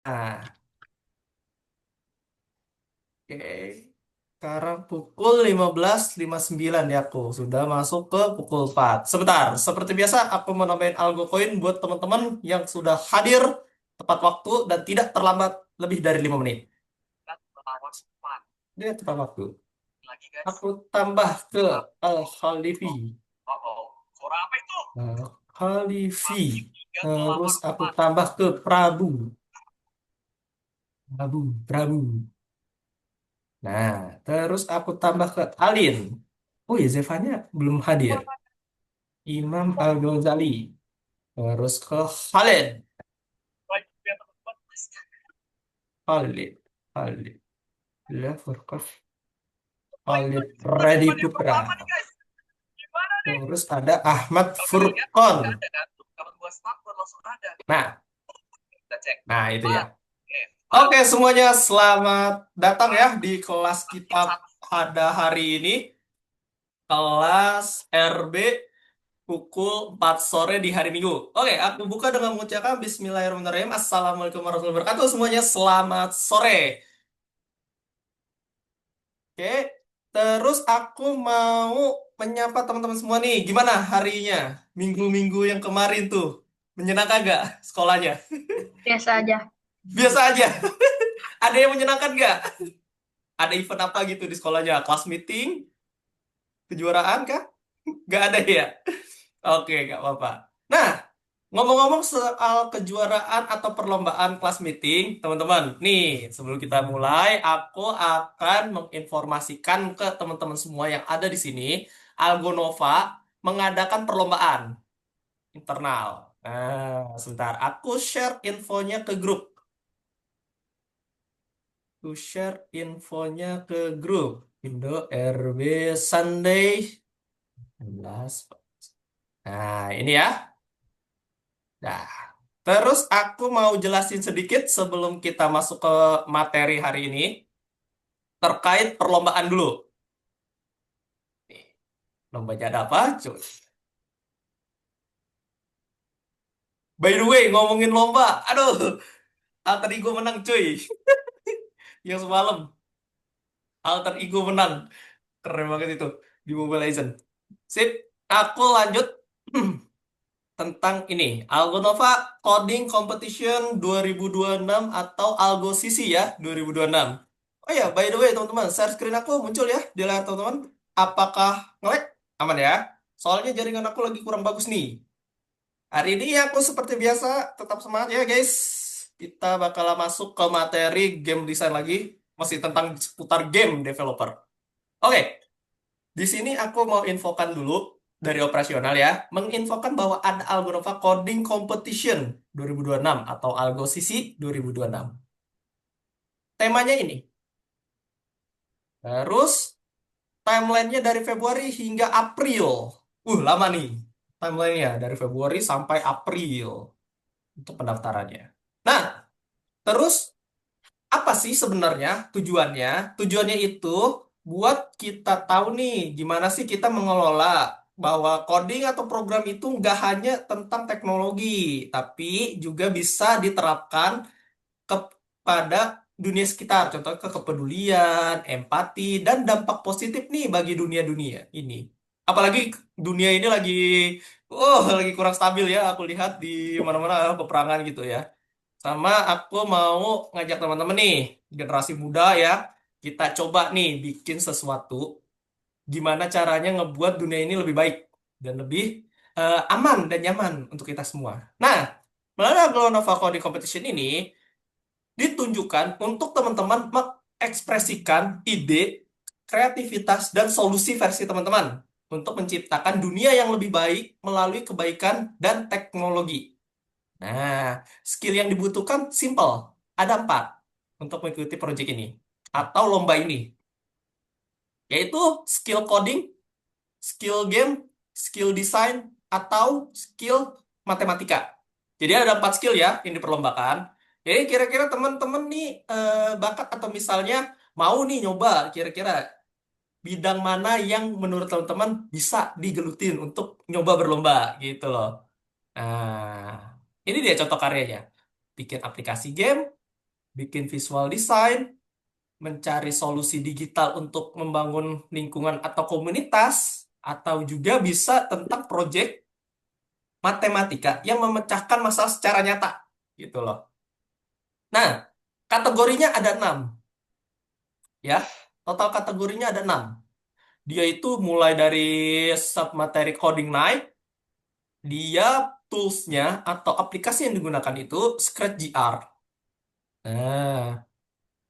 Nah, oke. Sekarang pukul 15.59 ya aku. Sudah masuk ke pukul 4. Sebentar, seperti biasa aku mau nambahin algo koin buat teman-teman yang sudah hadir tepat waktu dan tidak terlambat lebih dari 5 menit. Dia tepat waktu. Aku tambah ke Al-Khalifi. Al-Khalifi. Terus aku tambah ke Prabu. Prabu. Nah, terus aku tambah ke Alin. Oh ya, Zevanya belum hadir. Imam Al-Ghazali. Terus ke Khalid. Khalid. Khalid. Leverkusen. Khalid Reddy Putra. Terus ada Ahmad Furqon. Nah, nah itu ya. Oke, semuanya selamat datang ya di kelas kita pada hari ini. Kelas RB pukul 4 sore di hari Minggu. Oke, aku buka dengan mengucapkan Bismillahirrahmanirrahim. Assalamualaikum warahmatullahi wabarakatuh. Semuanya selamat sore. Oke, terus aku mau menyapa teman-teman semua nih. Gimana harinya? Minggu-minggu yang kemarin tuh. Menyenangkan gak sekolahnya? Biasa aja. Biasa aja. Ada yang menyenangkan gak? Ada event apa gitu di sekolahnya? Kelas meeting? Kejuaraan kah? Gak ada ya? Oke, gak apa-apa. Nah, ngomong-ngomong soal kejuaraan atau perlombaan kelas meeting, teman-teman, nih sebelum kita mulai, aku akan menginformasikan ke teman-teman semua yang ada di sini, Algonova mengadakan perlombaan internal. Nah, sebentar, aku share infonya ke grup. Aku share infonya ke grup. Indo RB Sunday 11. Nah, ini ya. Nah, terus aku mau jelasin sedikit sebelum kita masuk ke materi hari ini terkait perlombaan dulu. Nih, lombanya ada apa? Cuy. By the way, ngomongin lomba, aduh, alter ego menang cuy. Yang semalam, alter ego menang. Keren banget itu di Mobile Legends. Sip, aku lanjut tentang ini. Algonova Coding Competition 2026 atau Algo CC ya, 2026. Oh ya, by the way teman-teman, share screen aku muncul ya di layar teman-teman. Apakah nge-lag? Aman ya? Soalnya jaringan aku lagi kurang bagus nih. Hari ini aku seperti biasa tetap semangat ya guys. Kita bakal masuk ke materi game design lagi. Masih tentang seputar game developer. Oke, di sini aku mau infokan dulu dari operasional ya. Menginfokan bahwa ada Algonova Coding Competition 2026 atau Algo CC 2026. Temanya ini. Terus timelinenya dari Februari hingga April. Lama nih. Timelinenya dari Februari sampai April untuk pendaftarannya. Nah, terus apa sih sebenarnya tujuannya? Tujuannya itu buat kita tahu nih gimana sih kita mengelola bahwa coding atau program itu nggak hanya tentang teknologi, tapi juga bisa diterapkan kepada dunia sekitar, contoh ke kepedulian, empati, dan dampak positif nih bagi dunia-dunia ini. Apalagi dunia ini lagi kurang stabil ya, aku lihat di mana-mana peperangan gitu ya. Sama aku mau ngajak teman-teman nih, generasi muda ya, kita coba nih bikin sesuatu, gimana caranya ngebuat dunia ini lebih baik dan lebih aman dan nyaman untuk kita semua. Nah, melalui Glonova Coding Competition ini, ditunjukkan untuk teman-teman mengekspresikan ide, kreativitas, dan solusi versi teman-teman untuk menciptakan dunia yang lebih baik melalui kebaikan dan teknologi. Nah, skill yang dibutuhkan simple. Ada 4 untuk mengikuti proyek ini atau lomba ini, yaitu skill coding, skill game, skill design, atau skill matematika. Jadi ada 4 skill ya yang diperlombakan. Jadi kira-kira teman-teman nih bakat atau misalnya mau nih nyoba kira-kira bidang mana yang menurut teman-teman bisa digelutin untuk nyoba berlomba gitu loh. Nah, ini dia contoh karyanya. Bikin aplikasi game, bikin visual design, mencari solusi digital untuk membangun lingkungan atau komunitas, atau juga bisa tentang proyek matematika yang memecahkan masalah secara nyata, gitu loh. Nah, kategorinya ada 6, ya. Total kategorinya ada 6. Dia itu mulai dari submateri coding night, dia toolsnya atau aplikasi yang digunakan itu ScratchGR. Nah,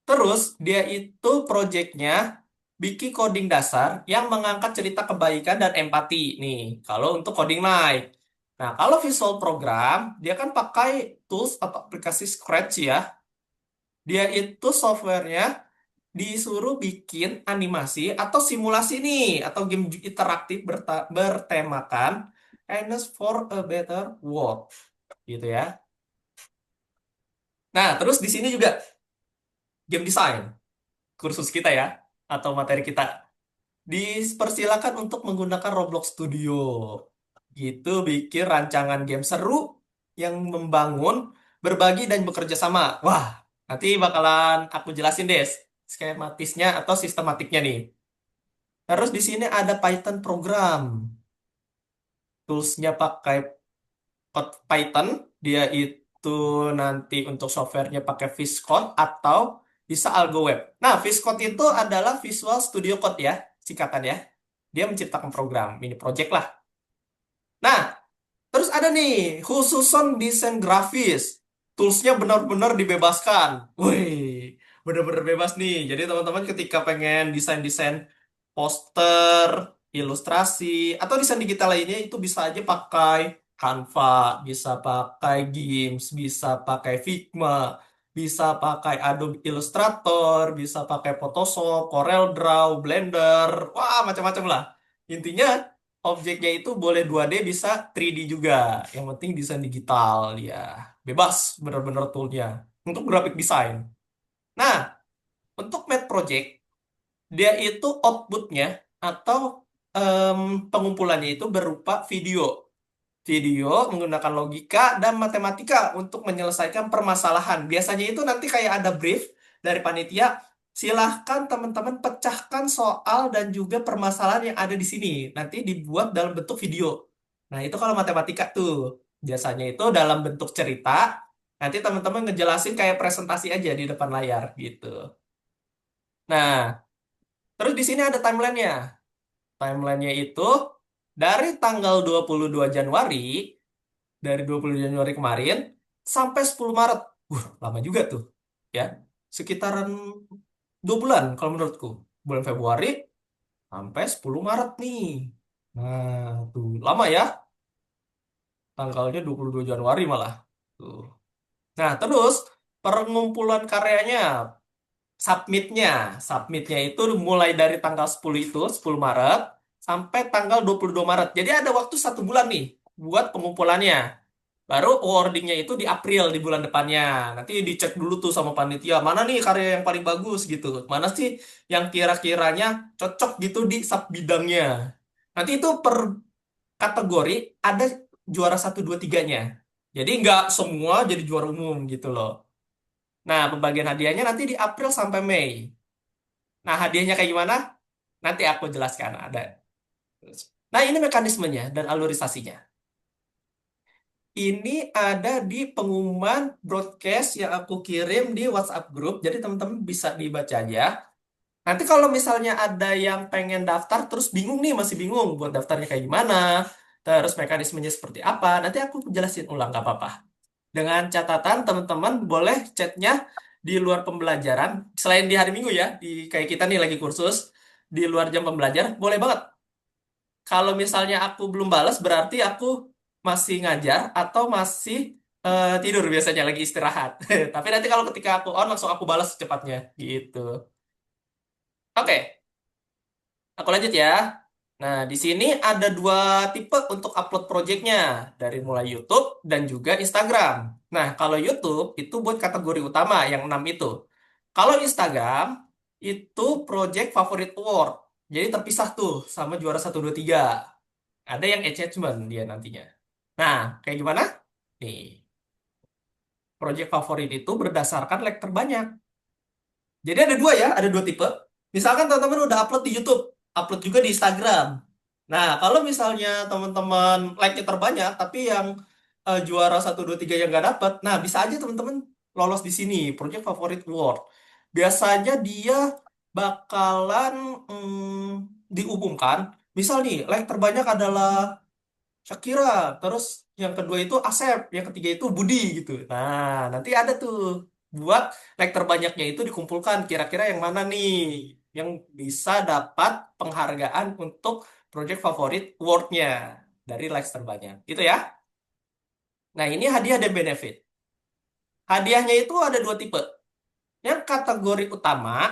terus dia itu projectnya bikin coding dasar yang mengangkat cerita kebaikan dan empati nih. Kalau untuk coding night. Nah, kalau visual program, dia kan pakai tools atau aplikasi Scratch ya. Dia itu softwarenya disuruh bikin animasi atau simulasi nih, atau game interaktif bertemakan Kindness for a Better World, gitu ya. Nah, terus di sini juga game design, kursus kita ya, atau materi kita. Dipersilakan untuk menggunakan Roblox Studio. Gitu, bikin rancangan game seru yang membangun, berbagi, dan bekerja sama. Wah, nanti bakalan aku jelasin deh skematisnya atau sistematiknya nih. Terus di sini ada Python program. Toolsnya pakai code Python. Dia itu nanti untuk softwarenya pakai VS Code atau bisa Algo Web. Nah, VS Code itu adalah Visual Studio Code ya, singkatan ya. Dia menciptakan program, mini project lah. Nah, terus ada nih, khususan desain grafis. Toolsnya benar-benar dibebaskan. Wih, benar-benar bebas nih. Jadi teman-teman ketika pengen desain-desain poster, ilustrasi, atau desain digital lainnya itu bisa aja pakai Canva, bisa pakai Gims, bisa pakai Figma, bisa pakai Adobe Illustrator, bisa pakai Photoshop, Corel Draw, Blender, wah macam-macam lah. Intinya objeknya itu boleh 2D bisa 3D juga. Yang penting desain digital ya. Bebas bener-bener toolnya. Untuk graphic design. Nah, untuk Math Project, dia itu outputnya atau em, pengumpulannya itu berupa video. Video menggunakan logika dan matematika untuk menyelesaikan permasalahan. Biasanya itu nanti kayak ada brief dari panitia. Silahkan teman-teman pecahkan soal dan juga permasalahan yang ada di sini. Nanti dibuat dalam bentuk video. Nah, itu kalau matematika tuh. Biasanya itu dalam bentuk cerita. Nanti teman-teman ngejelasin kayak presentasi aja di depan layar gitu. Nah, terus di sini ada timelinenya. Timelinenya itu dari tanggal 22 Januari, dari 20 Januari kemarin sampai 10 Maret. Lama juga tuh. Ya, sekitaran 2 bulan kalau menurutku. Bulan Februari sampai 10 Maret nih. Nah, tuh lama ya. Tanggalnya 22 Januari malah. Tuh. Nah, terus pengumpulan karyanya, submitnya. Submitnya itu mulai dari tanggal 10 itu, 10 Maret, sampai tanggal 22 Maret. Jadi ada waktu 1 bulan nih buat pengumpulannya. Baru awardingnya itu di April di bulan depannya. Nanti dicek dulu tuh sama panitia, mana nih karya yang paling bagus gitu. Mana sih yang kira-kiranya cocok gitu di sub bidangnya. Nanti itu per kategori ada juara 1, 2, 3-nya. Jadi nggak semua jadi juara umum gitu loh. Nah, pembagian hadiahnya nanti di April sampai Mei. Nah, hadiahnya kayak gimana? Nanti aku jelaskan ada. Nah, ini mekanismenya dan alurisasinya. Ini ada di pengumuman broadcast yang aku kirim di WhatsApp group, jadi teman-teman bisa dibaca aja. Nanti kalau misalnya ada yang pengen daftar terus bingung nih, masih bingung buat daftarnya kayak gimana, terus mekanismenya seperti apa, nanti aku jelasin ulang, nggak apa-apa. Dengan catatan teman-teman boleh chatnya di luar pembelajaran, selain di hari Minggu ya, di kayak kita nih lagi kursus, di luar jam pembelajaran, boleh banget. Kalau misalnya aku belum balas, berarti aku masih ngajar atau masih tidur biasanya lagi istirahat. Tapi nanti kalau ketika aku on, langsung aku balas secepatnya gitu. Oke, aku lanjut ya. Nah, di sini ada 2 tipe untuk upload projectnya, dari mulai YouTube dan juga Instagram. Nah, kalau YouTube itu buat kategori utama yang 6 itu. Kalau Instagram itu project favorit award. Jadi terpisah tuh sama juara 1, 2, 3. Ada yang achievement dia nantinya. Nah, kayak gimana? Nih. Project favorit itu berdasarkan like terbanyak. Jadi ada dua ya, ada dua tipe. Misalkan teman-teman udah upload di YouTube, upload juga di Instagram. Nah, kalau misalnya teman-teman like-nya terbanyak, tapi yang juara satu 2 3 yang nggak dapet, nah bisa aja teman-teman lolos di sini, Project Favorite Award. Biasanya dia bakalan diumumkan, misal nih, like terbanyak adalah Shakira, terus yang kedua itu Asep, yang ketiga itu Budi gitu. Nah, nanti ada tuh buat like terbanyaknya itu dikumpulkan kira-kira yang mana nih yang bisa dapat penghargaan untuk project favorit award-nya dari likes terbanyak. Gitu ya. Nah, ini hadiah dan benefit. Hadiahnya itu ada dua tipe. Yang kategori utama,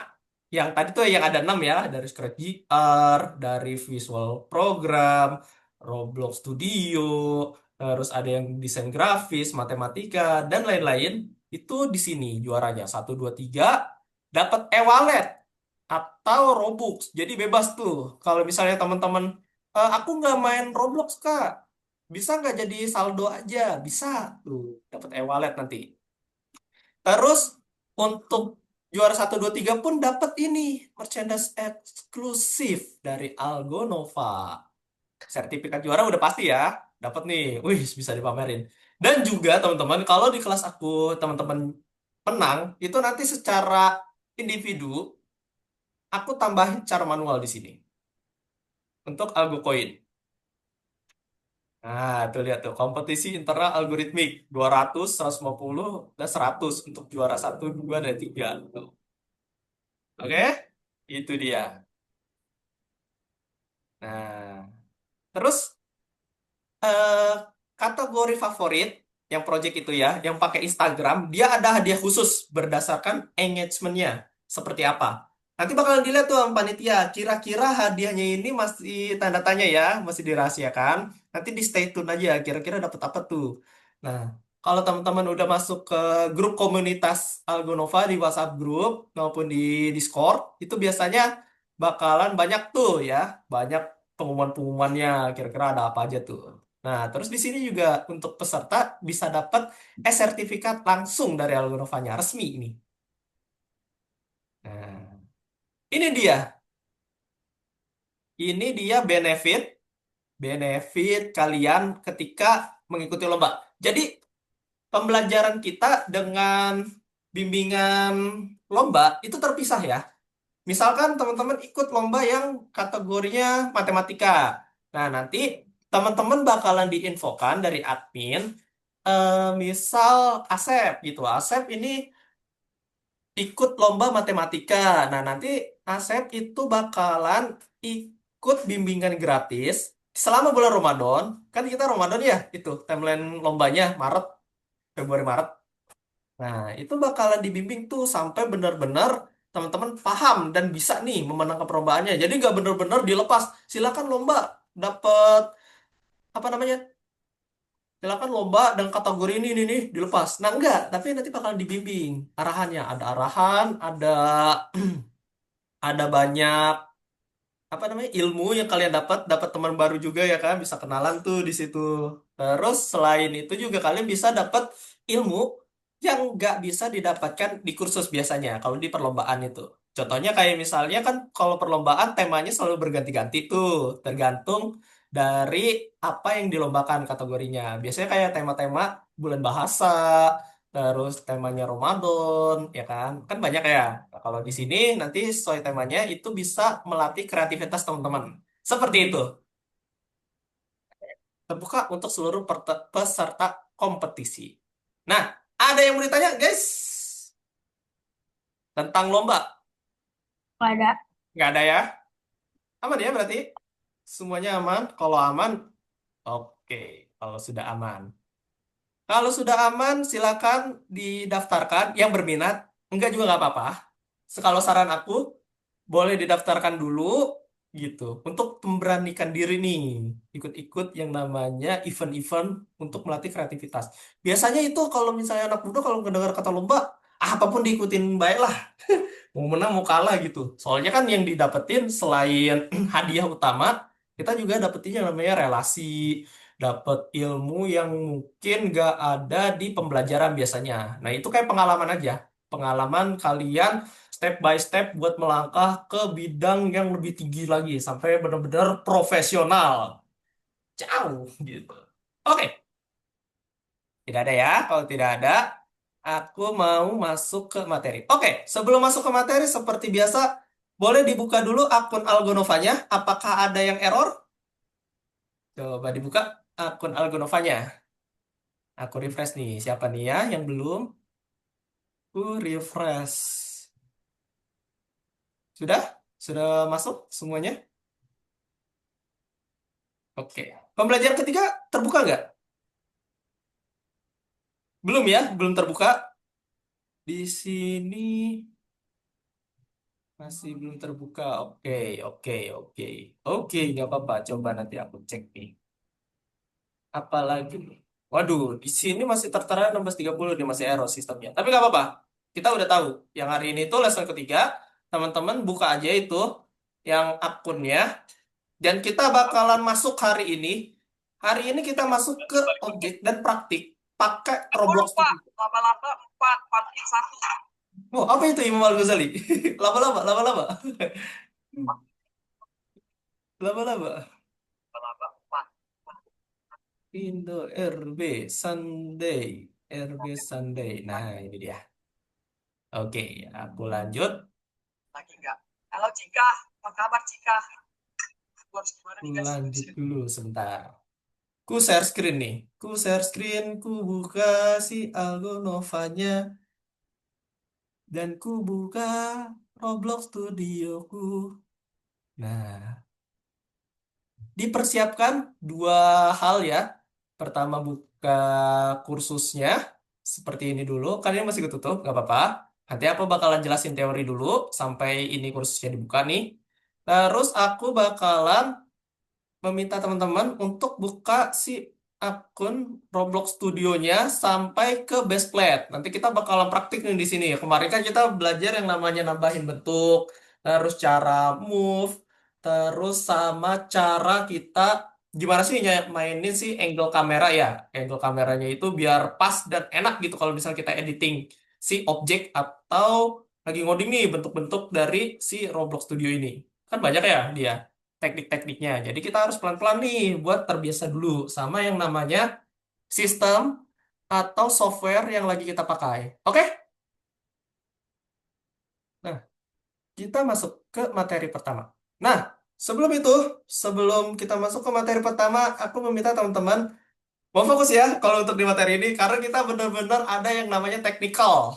yang tadi tuh yang ada 6 ya, dari Scratch GR, dari Visual Program, Roblox Studio, terus ada yang desain grafis, matematika, dan lain-lain. Itu di sini juaranya. Satu, dua, tiga, dapat e-wallet atau Robux. Jadi bebas tuh. Kalau misalnya teman-teman, aku nggak main Roblox, Kak. Bisa nggak jadi saldo aja? Bisa tuh, dapat e-wallet nanti. Terus untuk juara satu 2 3 pun dapat ini merchandise eksklusif dari Algo Nova. Sertifikat juara udah pasti ya. Dapat nih. Wih, bisa dipamerin. Dan juga teman-teman, kalau di kelas aku teman-teman menang, itu nanti secara individu aku tambahin cara manual di sini untuk Algo Coin. Nah, tuh lihat tuh, kompetisi internal algoritmik 200, 150, dan 100 untuk juara satu 2 dan 3. Tuh. Oke, itu dia. Nah, terus eh, kategori favorit yang project itu ya, yang pakai Instagram, dia ada hadiah khusus berdasarkan engagementnya seperti apa. Nanti bakalan dilihat tuh sama panitia, kira-kira hadiahnya ini masih tanda tanya ya, masih dirahasiakan. Nanti di stay tune aja, kira-kira dapat apa tuh. Nah, kalau teman-teman udah masuk ke grup komunitas Algonova di WhatsApp grup maupun di Discord, itu biasanya bakalan banyak tuh ya, banyak pengumuman-pengumumannya, kira-kira ada apa aja tuh. Nah, terus di sini juga untuk peserta bisa dapat sertifikat langsung dari Algonovanya resmi ini. Nah, ini dia. Ini dia benefit benefit kalian ketika mengikuti lomba. Jadi, pembelajaran kita dengan bimbingan lomba itu terpisah ya. Misalkan teman-teman ikut lomba yang kategorinya matematika. Nah, nanti teman-teman bakalan diinfokan dari admin, misal Asep gitu. Asep ini ikut lomba matematika. Nah, nanti Asep itu bakalan ikut bimbingan gratis selama bulan Ramadan. Kan kita Ramadan ya, itu timeline lombanya Maret, Februari Maret. Nah, itu bakalan dibimbing tuh sampai benar-benar teman-teman paham dan bisa nih memenangkan perlombaannya. Jadi nggak benar-benar dilepas. Silakan lomba dapat apa namanya? Silakan lomba dan kategori ini nih dilepas. Nah, enggak, tapi nanti bakalan dibimbing. Arahannya ada arahan, ada banyak apa namanya ilmu yang kalian dapat, dapat teman baru juga ya kan, bisa kenalan tuh di situ. Terus selain itu juga kalian bisa dapat ilmu yang nggak bisa didapatkan di kursus biasanya kalau di perlombaan itu. Contohnya kayak misalnya kan kalau perlombaan temanya selalu berganti-ganti tuh, tergantung dari apa yang dilombakan kategorinya. Biasanya kayak tema-tema bulan bahasa, terus temanya Ramadan, ya kan? Kan banyak ya. Nah, kalau di sini nanti sesuai temanya itu bisa melatih kreativitas teman-teman. Seperti itu. Terbuka untuk seluruh peserta kompetisi. Nah, ada yang mau ditanya, guys? Tentang lomba? Nggak ada. Nggak ada ya? Aman ya berarti? Semuanya aman? Kalau aman, oke. Kalau sudah aman. Kalau sudah aman, silakan didaftarkan. Yang berminat, enggak juga nggak apa-apa. Kalau saran aku, boleh didaftarkan dulu gitu untuk memberanikan diri nih ikut-ikut yang namanya event-event untuk melatih kreativitas. Biasanya itu kalau misalnya anak muda kalau mendengar kata lomba, apapun diikutin baik lah. Mau menang mau kalah gitu. Soalnya kan yang didapetin selain hadiah utama, kita juga dapetin yang namanya relasi, dapat ilmu yang mungkin gak ada di pembelajaran biasanya. Nah, itu kayak pengalaman aja. Pengalaman kalian step by step buat melangkah ke bidang yang lebih tinggi lagi sampai benar-benar profesional. Jauh gitu. Oke, tidak ada ya. Kalau tidak ada, aku mau masuk ke materi. Oke, sebelum masuk ke materi seperti biasa, boleh dibuka dulu akun Algonovanya. Apakah ada yang error? Coba dibuka akun Algonovanya. Aku refresh nih. Siapa nih ya yang belum? Aku refresh. Sudah? Sudah masuk semuanya? Oke. Pembelajaran ketiga terbuka nggak? Belum ya? Belum terbuka. Di sini masih belum terbuka. Oke, oke, oke. Oke, nggak apa-apa. Coba nanti aku cek nih. Apalagi, waduh, di sini masih tertera 16:30 dia masih error sistemnya. Tapi nggak apa-apa. Kita udah tahu. Yang hari ini tuh lesson ketiga. Teman-teman buka aja itu yang akunnya. Dan kita bakalan masuk hari ini. Hari ini kita masuk ke objek dan praktik pakai Aku Roblox lupa, Studio. laba-laba 4, pantik 1. Oh, apa itu Imam Al-Ghazali? Laba-laba, laba-laba. Laba-laba. Laba-laba 4. Indo RB Sunday. RB Sunday. Nah, ini dia. Oke, aku lanjut. Lagi enggak? Halo Cika, apa kabar Cika? Aku harus gimana Aku nih guys? lanjut dulu sebentar. Ku share screen nih. Ku share screen, ku buka si Algo Novanya dan ku buka Roblox Studioku. Nah, dipersiapkan dua hal ya. Pertama buka kursusnya seperti ini dulu. Kan ini masih ketutup, nggak apa-apa. Nanti aku bakalan jelasin teori dulu sampai ini kursusnya dibuka nih. Terus aku bakalan meminta teman-teman untuk buka si akun Roblox Studionya sampai ke base plate. Nanti kita bakalan praktik nih di sini. Kemarin kan kita belajar yang namanya nambahin bentuk, terus cara move, terus sama cara kita gimana sih mainin si angle kamera ya. Angle kameranya itu biar pas dan enak gitu kalau misalnya kita editing si objek atau lagi ngoding nih bentuk-bentuk dari si Roblox Studio ini. Kan banyak ya dia teknik-tekniknya. Jadi kita harus pelan-pelan nih buat terbiasa dulu sama yang namanya sistem atau software yang lagi kita pakai. Oke? Nah, kita masuk ke materi pertama. Nah, sebelum itu, sebelum kita masuk ke materi pertama, aku meminta teman-teman mau fokus ya kalau untuk di materi ini karena kita benar-benar ada yang namanya technical.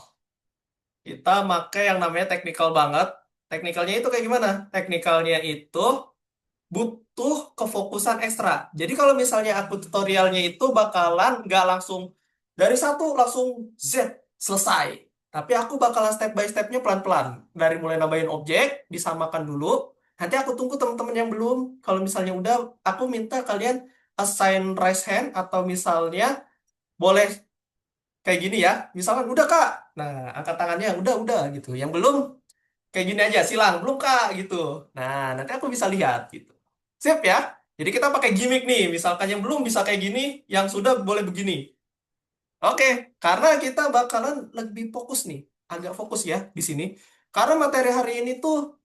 Kita pakai yang namanya technical banget. Teknikalnya itu kayak gimana? Teknikalnya itu butuh kefokusan ekstra. Jadi kalau misalnya aku tutorialnya itu bakalan nggak langsung dari satu langsung Z selesai. Tapi aku bakalan step by stepnya pelan-pelan. Dari mulai nambahin objek, disamakan dulu. Nanti aku tunggu teman-teman yang belum. Kalau misalnya udah, aku minta kalian assign raise hand atau misalnya boleh kayak gini ya. Misalkan udah Kak. Nah, angkat tangannya udah gitu. Yang belum kayak gini aja silang belum kak gitu. Nah nanti aku bisa lihat gitu. Sip ya. Jadi kita pakai gimmick nih, misalkan yang belum bisa kayak gini, yang sudah boleh begini. Oke, karena kita bakalan lebih fokus nih, agak fokus ya di sini, karena materi hari ini tuh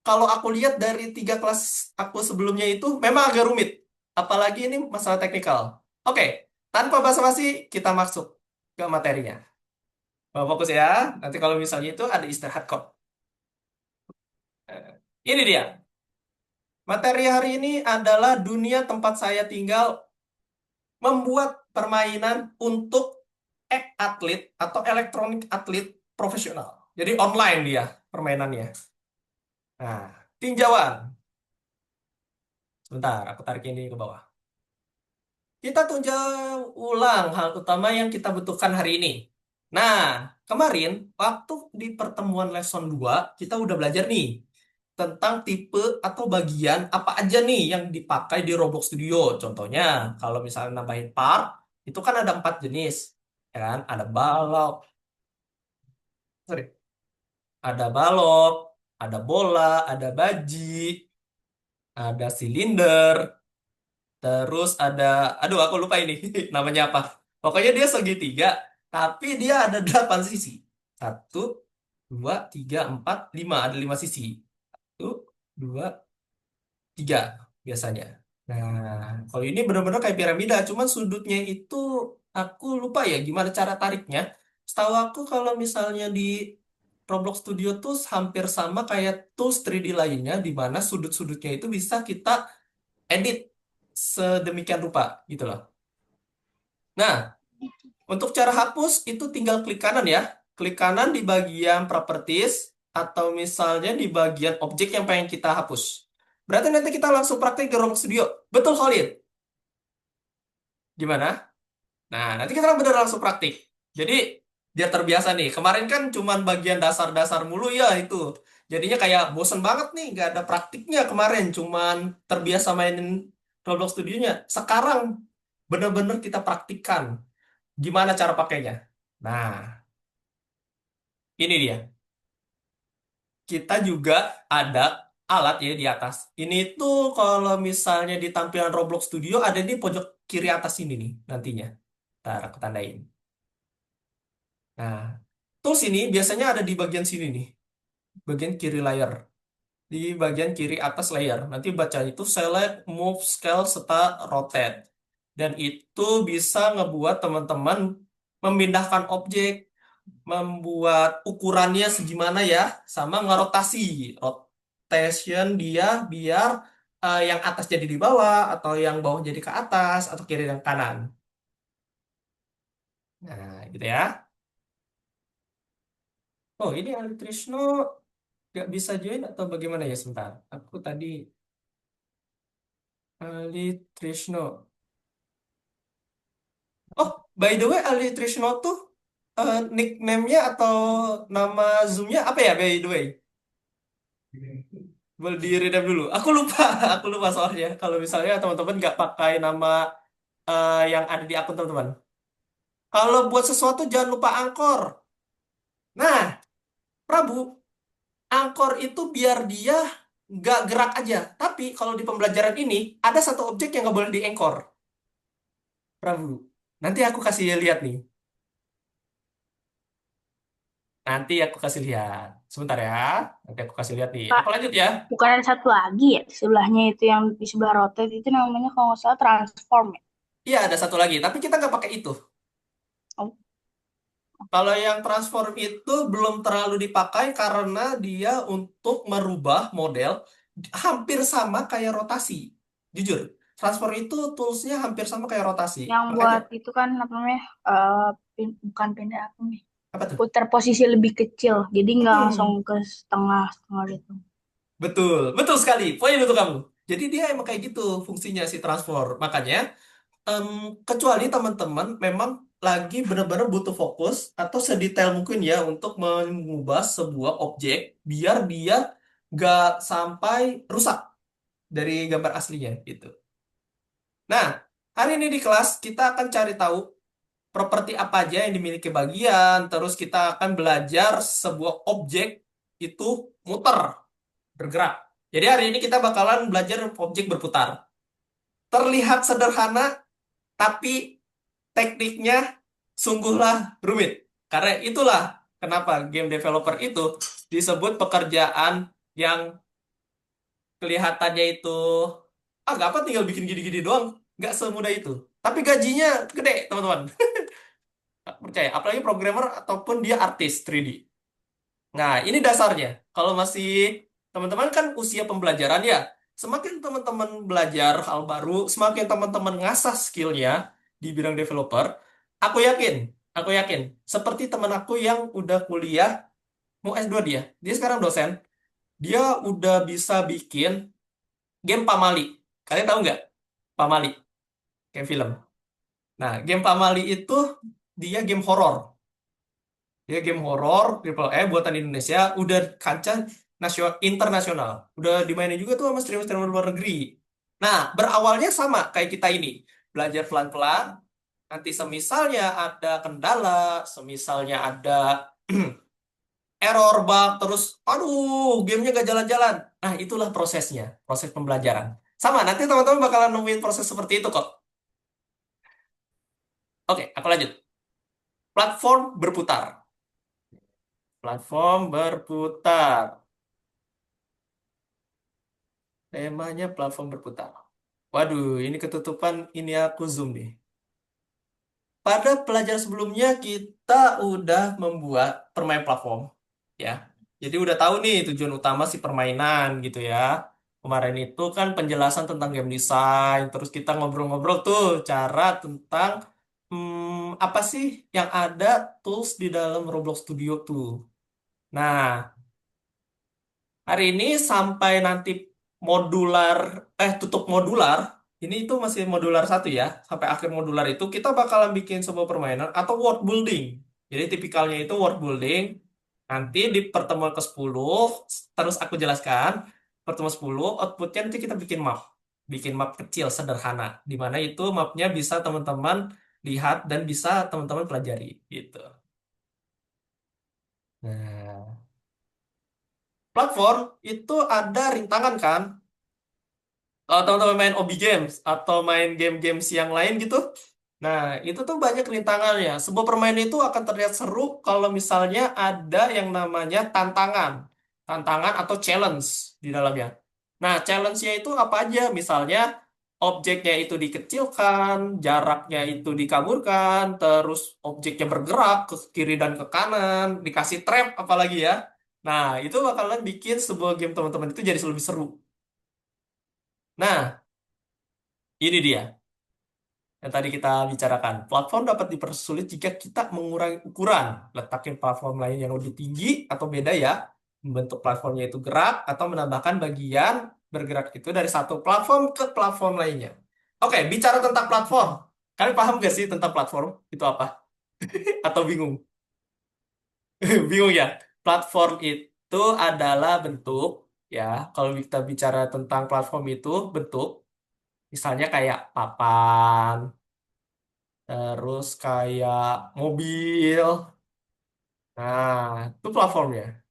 kalau aku lihat dari 3 kelas aku sebelumnya itu memang agak rumit, apalagi ini masalah teknikal. Oke, tanpa basa-basi kita masuk ke materinya. Fokus ya, nanti kalau misalnya itu ada istirahat kok. Ini dia. Materi hari ini adalah dunia tempat saya tinggal membuat permainan untuk atlet atau elektronik atlet profesional. Jadi online dia permainannya. Nah, tinjauan. Sebentar, aku tarik ini ke bawah. Kita tinjau ulang hal utama yang kita butuhkan hari ini. Nah, kemarin waktu di pertemuan lesson 2 kita udah belajar nih tentang tipe atau bagian apa aja nih yang dipakai di Roblox Studio. Contohnya, kalau misalnya nambahin part, itu kan ada 4 jenis, ya kan? Sorry, ada balok, ada bola, ada baji, ada silinder, Terus ada, aduh aku lupa ini namanya apa. Pokoknya dia segitiga, tapi dia ada 8 sisi. Satu, dua, tiga, empat, lima. Ada 5 sisi. Satu, dua, tiga biasanya. Nah, kalau ini benar-benar kayak piramida, cuman sudutnya itu aku lupa ya gimana cara tariknya. Setahu aku kalau misalnya di Roblox Studio tuh hampir sama kayak tools 3D lainnya, di mana sudut-sudutnya itu bisa kita edit sedemikian rupa gitu loh. Nah, untuk cara hapus itu tinggal klik kanan ya. Klik kanan di bagian properties atau misalnya di bagian objek yang pengen kita hapus. Berarti nanti kita langsung praktek di Roblox Studio. Betul, Khalid? Gimana? Nah, nanti kita bener langsung praktik. Jadi, biar terbiasa nih. Kemarin kan cuman bagian dasar-dasar mulu ya itu. Jadinya kayak bosen banget nih, nggak ada praktiknya kemarin. Cuman terbiasa mainin Roblox Studionya. Sekarang bener-bener kita praktikkan gimana cara pakainya. Nah, ini dia. Kita juga ada alat ya di atas. Ini tuh kalau misalnya di tampilan Roblox Studio ada di pojok kiri atas ini nih nantinya. Ntar aku tandain. Nah, tools ini biasanya ada di bagian sini nih, bagian kiri layar. Di bagian kiri atas layar. Nanti baca itu select, move, scale, serta rotate. Dan itu bisa ngebuat teman-teman memindahkan objek, membuat ukurannya segimana ya, sama ngerotasi. Rotation dia biar yang atas jadi di bawah, atau yang bawah jadi ke atas, atau kiri dan kanan. Nah, gitu ya. Oh, ini Ali Trisno nggak bisa join atau bagaimana ya sebentar. Aku tadi Ali Trisno. Oh, by the way Ali Trisno tuh nickname-nya atau nama Zoom-nya apa ya by the way? Boleh di redam dulu. Aku lupa, aku lupa soalnya. Kalau misalnya teman-teman nggak pakai nama yang ada di akun teman-teman. Kalau buat sesuatu jangan lupa angkor. Nah, Prabu, angkor itu biar dia nggak gerak aja. Tapi kalau di pembelajaran ini ada satu objek yang nggak boleh diangkor. Prabu, nanti aku kasih lihat nih. Nanti aku kasih lihat. Sebentar ya. Nanti aku kasih lihat nih. Kak, Aku lanjut ya. bukan ada satu lagi ya, sebelahnya itu yang di sebelah rotate itu namanya kalau nggak salah transform ya. Iya, ada satu lagi. Tapi kita nggak pakai itu. Oh, Kalau yang transform itu belum terlalu dipakai karena dia untuk merubah model hampir sama kayak rotasi. Jujur, transform itu toolsnya hampir sama kayak rotasi. yang Makanya, buat itu kan apa namanya, bukan pindah apa nih, apa tuh? putar posisi lebih kecil, jadi nggak langsung Hmm, ke setengah setengah gitu. betul, betul sekali. Poin untuk kamu. Jadi dia emang kayak gitu fungsinya si transform. Makanya em, kecuali teman-teman memang lagi benar-benar butuh fokus atau sedetail mungkin ya untuk mengubah sebuah objek biar dia nggak sampai rusak dari gambar aslinya gitu. Nah, hari ini di kelas kita akan cari tahu properti apa aja yang dimiliki bagian, terus kita akan belajar sebuah objek itu muter, bergerak. Jadi hari ini kita bakalan belajar objek berputar. Terlihat sederhana, tapi tekniknya sungguhlah rumit. Karena itulah kenapa game developer itu disebut pekerjaan yang kelihatannya itu gak apa tinggal bikin gini-gini doang. Nggak semudah itu. Tapi gajinya gede, teman-teman. Percaya. Apalagi programmer ataupun dia artis 3D. Nah, ini dasarnya. Kalau masih teman-teman kan usia pembelajaran ya. Semakin teman-teman belajar hal baru, semakin teman-teman ngasah skillnya di bidang developer, aku yakin, aku yakin. Seperti teman aku yang udah kuliah, mau S2 dia. Dia sekarang dosen. Dia udah bisa bikin game Pamali. Kalian tahu nggak? Pamali, kayak film. Nah, game Pamali itu dia game horor. Dia game horor triple E buatan Indonesia udah kancah nasional internasional. Udah dimainin juga tuh sama streamer-streamer luar negeri. Nah, berawalnya sama kayak kita ini. Belajar pelan-pelan, nanti semisalnya ada kendala, semisalnya ada error bug terus aduh, gamenya gak jalan-jalan. Nah, itulah prosesnya, proses pembelajaran. Sama, nanti teman-teman bakalan nemuin proses seperti itu kok. Oke, aku lanjut. Platform berputar. Platform berputar. Temanya platform berputar. Waduh, ini ketutupan, ini aku zoom nih. Pada pelajaran sebelumnya kita udah membuat permain platform, ya. Jadi udah tahu nih tujuan utama si permainan gitu ya. Kemarin itu kan penjelasan tentang game design, terus kita ngobrol-ngobrol tuh cara tentang apa sih yang ada tools di dalam Roblox Studio tuh. Nah, hari ini sampai nanti modular, tutup modular, ini itu masih modular satu ya. Sampai akhir modular itu kita bakalan bikin sebuah permainan atau world building. Jadi tipikalnya itu world building. Nanti di pertemuan ke-10, terus aku jelaskan, pertemuan 10, outputnya nanti kita bikin map. Bikin map kecil, sederhana. Di mana itu mapnya bisa teman-teman lihat dan bisa teman-teman pelajari. Gitu. Nah, platform itu ada rintangan kan? Kalau teman-teman main OB Games atau main game-games yang lain gitu, nah itu tuh banyak rintangannya. Sebuah permainan itu akan terlihat seru kalau misalnya ada yang namanya tantangan, tantangan atau challenge di dalamnya. Nah, challenge-nya itu apa aja? Misalnya objeknya itu dikecilkan, jaraknya itu dikaburkan, terus objeknya bergerak ke kiri dan ke kanan, dikasih trap apalagi ya. Nah, itu bakalan bikin sebuah game teman-teman itu jadi lebih seru. Nah, ini dia yang tadi kita bicarakan. Platform dapat dipersulit jika kita mengurangi ukuran, letakkan platform lain yang lebih tinggi atau beda ya, membentuk platformnya itu gerak atau menambahkan bagian bergerak itu dari satu platform ke platform lainnya. Oke, bicara tentang platform. Kalian paham gak sih tentang platform? Itu apa? Atau bingung? Bingung ya? Platform itu adalah bentuk, ya. Kalau kita bicara tentang platform itu bentuk, misalnya kayak papan, terus kayak mobil. Nah, itu platformnya.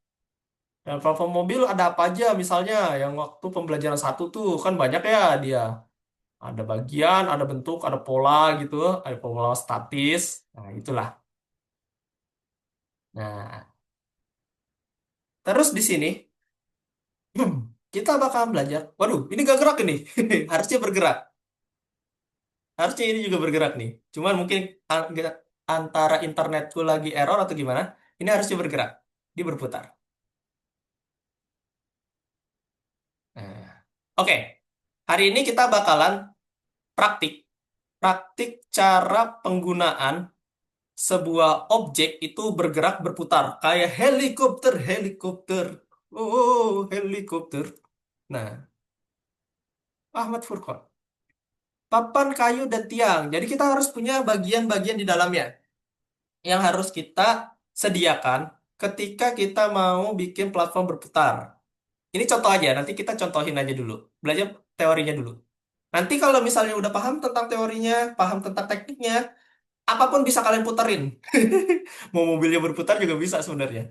Dan platform mobil ada apa aja? Misalnya yang waktu pembelajaran satu tuh kan banyak ya dia. Ada bagian, ada bentuk, ada pola gitu, ada pola statis. Nah, itulah. Nah, terus di sini kita bakal belajar. Waduh, ini gak gerak ini. Harusnya bergerak. Harusnya ini juga bergerak nih. Cuman mungkin antara internetku lagi error atau gimana. Ini harusnya bergerak. Dia berputar. Nah, oke. Hari ini kita bakalan praktik. Praktik cara penggunaan sebuah objek itu bergerak berputar. Kayak helikopter, helikopter. Oh, helikopter. Nah, Ahmad Furqan. Papan kayu dan tiang. Jadi kita harus punya bagian-bagian di dalamnya yang harus kita sediakan ketika kita mau bikin platform berputar. Ini contoh aja, nanti kita contohin aja dulu. Belajar teorinya dulu. Nanti kalau misalnya udah paham tentang teorinya, paham tentang tekniknya, apapun bisa kalian puterin. Mau mobilnya berputar juga bisa sebenarnya.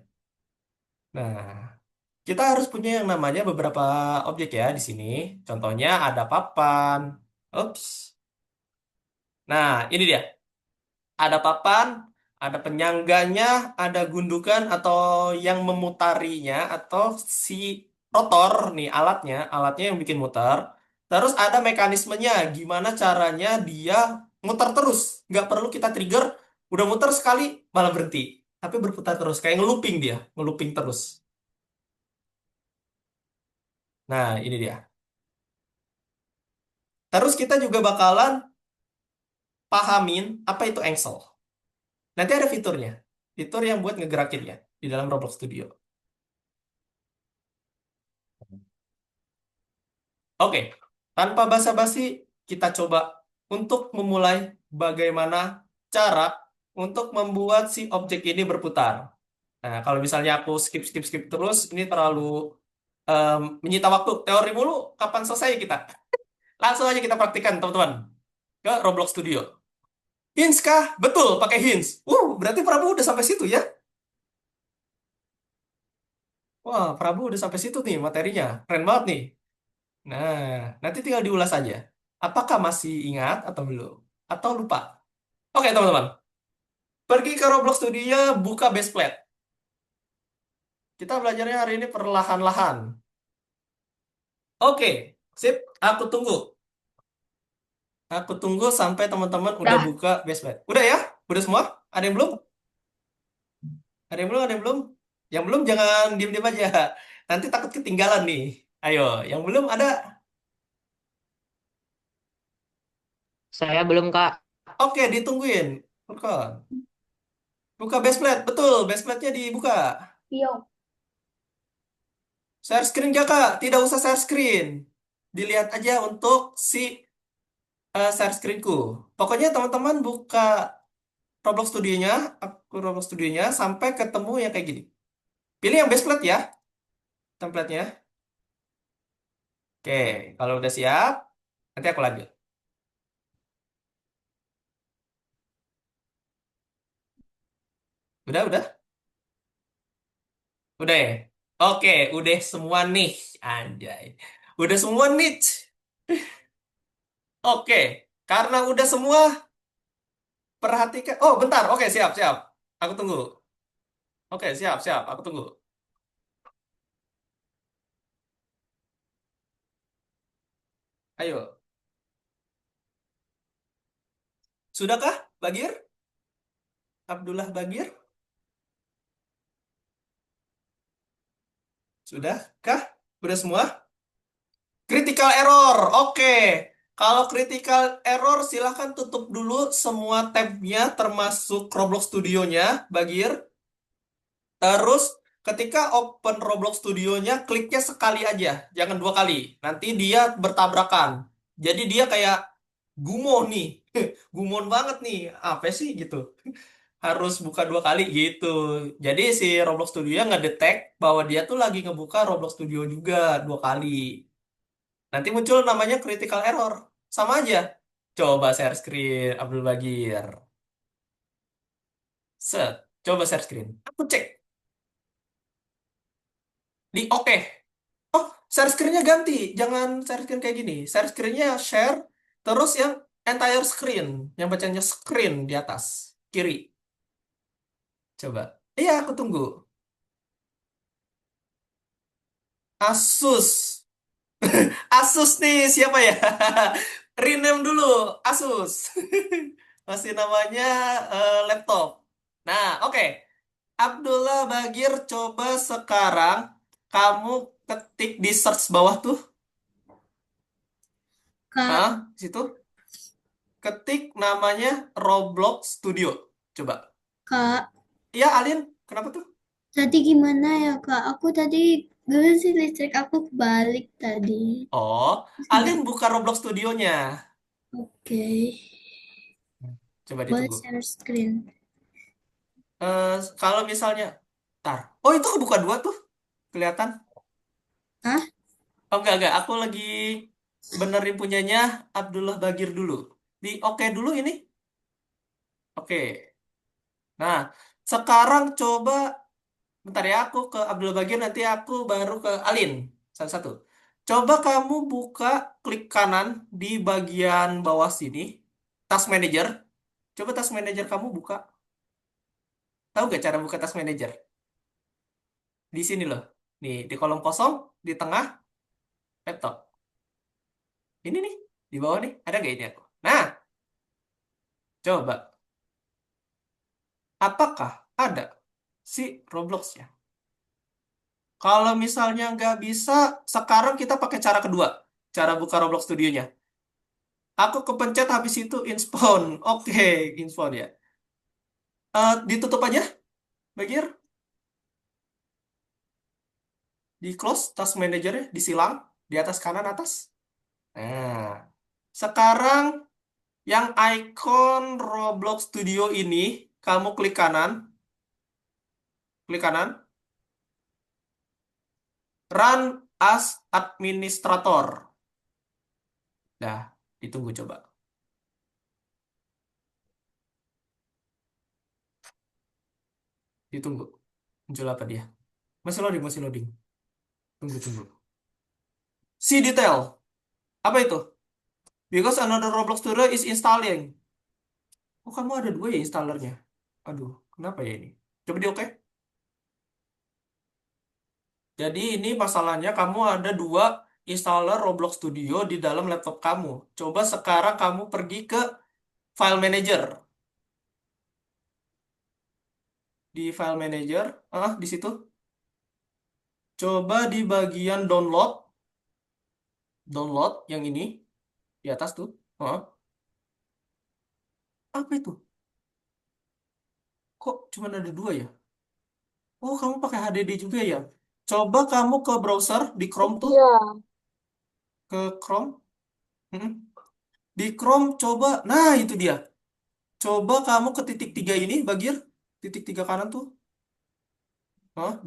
Nah, kita harus punya yang namanya beberapa objek ya di sini. Contohnya ada papan. Ups. Nah, ini dia. Ada papan, ada penyangganya, ada gundukan atau yang memutarinya atau si rotor nih alatnya, alatnya yang bikin muter. Terus ada mekanismenya, gimana caranya dia muter terus. Nggak perlu kita trigger, udah muter sekali malah berhenti. Tapi berputar terus, kayak ngelooping dia, ngelooping terus. Nah, ini dia. Terus kita juga bakalan pahamin apa itu engsel. Nanti ada fiturnya. Fitur yang buat ngegerakinnya di dalam Roblox Studio. Oke, tanpa basa-basi, kita coba untuk memulai bagaimana cara untuk membuat si objek ini berputar. Nah, kalau misalnya aku skip, skip, skip terus, ini terlalu menyita waktu. Teori mulu, kapan selesai kita? Langsung aja kita praktikan, teman-teman. Ke Roblox Studio. Hints kah? Betul, pakai hints. Berarti Prabu udah sampai situ ya? Wah, Prabu udah sampai situ nih materinya. Keren banget nih. Nah, nanti tinggal diulas aja. Apakah masih ingat atau belum? Atau lupa? Oke, teman-teman. Pergi ke Roblox Studio, buka base plate. Kita belajarnya hari ini perlahan-lahan. Oke, sip. Aku tunggu. Aku tunggu sampai teman-teman udah Dah, buka base plate. Udah ya? Udah semua? Ada yang belum? Ada yang belum? Ada yang belum? Yang belum jangan diem-diem aja. Nanti takut ketinggalan nih. Ayo, yang belum ada? Saya belum, Kak. Oke, ditungguin. Buka. Buka base plate. Betul, base plate-nya dibuka. Pio. Share screen gak, Kak? Tidak usah share screen. Dilihat aja untuk si share screenku. Pokoknya teman-teman buka Roblox Studionya, aku Roblox Studionya sampai ketemu yang kayak gini. Pilih yang base plate ya, template-nya. Oke, kalau udah siap, nanti aku lanjut. Udah? Udah ya? Oke, udah semua nih. Anjay. Udah semua nih. Oke, karena udah semua, perhatikan. Oh, bentar. Oke, siap. Aku tunggu. Oke, siap. Aku tunggu. Ayo. Sudahkah, Bagir? Abdullah Bagir? Sudahkah? Udah semua? Critical error. Oke. Kalau critical error, silahkan tutup dulu semua tabnya termasuk Roblox Studionya, Bagir. Terus ketika open Roblox Studionya, kliknya sekali aja, jangan dua kali. Nanti dia bertabrakan. Jadi dia kayak gumoh nih. Gumon banget nih. Apa sih gitu? Harus buka dua kali gitu. Jadi si Roblox Studio ngedetek bahwa dia tuh lagi ngebuka Roblox Studio juga dua kali. Nanti muncul namanya critical error. Sama aja. Coba share screen, Abdul Bagir. Set. Coba share screen. Aku cek. Oke. Oh, share screen-nya ganti. Jangan share screen kayak gini. Share screen-nya share. Terus yang entire screen. Yang bacanya screen di atas. Kiri. Coba. Iya, aku tunggu. Asus. Asus nih, siapa ya? Rename dulu. Asus. Masih namanya laptop. Nah, oke. Abdullah Bagir, coba sekarang kamu ketik di search bawah tuh. Kak, Ah, situ. Ketik namanya Roblox Studio. Coba. Kak, Iya, Alin. Kenapa tuh? tadi gimana ya, Kak? Aku tadi dulu sih listrik aku kebalik tadi. Oh, Alin buka Roblox Studionya. Oke, Coba boleh ditunggu. share screen. Kalau misalnya, tar. Oh, itu kebuka dua tuh. Kelihatan. Hah? Oh, enggak. Aku lagi benerin punyanya Abdullah Bagir dulu. Di oke dulu ini. Oke. Nah, sekarang coba, bentar ya, aku ke Abdullah Bagir, nanti aku baru ke Alin. Satu-satu. Coba kamu buka, klik kanan di bagian bawah sini. Task Manager. Coba Task Manager kamu buka. Tahu gak cara buka Task Manager? Di sini loh. Nih, di kolom kosong, di tengah, laptop. Ini nih, di bawah nih. Ada gak ini aku? Nah, coba. Apakah ada si Roblox-nya? Kalau misalnya nggak bisa, sekarang kita pakai cara kedua. Cara buka Roblox Studionya. Aku kepencet habis itu inspawn. Oke, inspawn ya. Ditutup aja, Bagir. Di close task manager-nya, disilang. Di atas kanan atas. Nah, sekarang yang icon Roblox Studio ini, kamu klik kanan. Klik kanan. Run as administrator. Dah, ditunggu coba. Ditunggu. Muncul apa dia? Masih loading. Tunggu. See detail. Apa itu? Because another Roblox tutorial is installing. Oh, kamu ada dua ya installernya. Aduh, kenapa ya ini? Coba di oke. Jadi ini masalahnya kamu ada dua installer Roblox Studio di dalam laptop kamu. Coba sekarang kamu pergi ke File Manager. Di File Manager, di situ. Coba di bagian download, download yang ini di atas tuh. Ah, apa itu? Kok cuma ada dua ya? Oh, kamu pakai HDD juga ya? Coba kamu ke browser di Chrome tuh, Iya, ke Chrome. Mm-mm. Di Chrome coba, nah itu dia. Coba kamu ke titik tiga ini, Bagir. Titik tiga kanan tuh.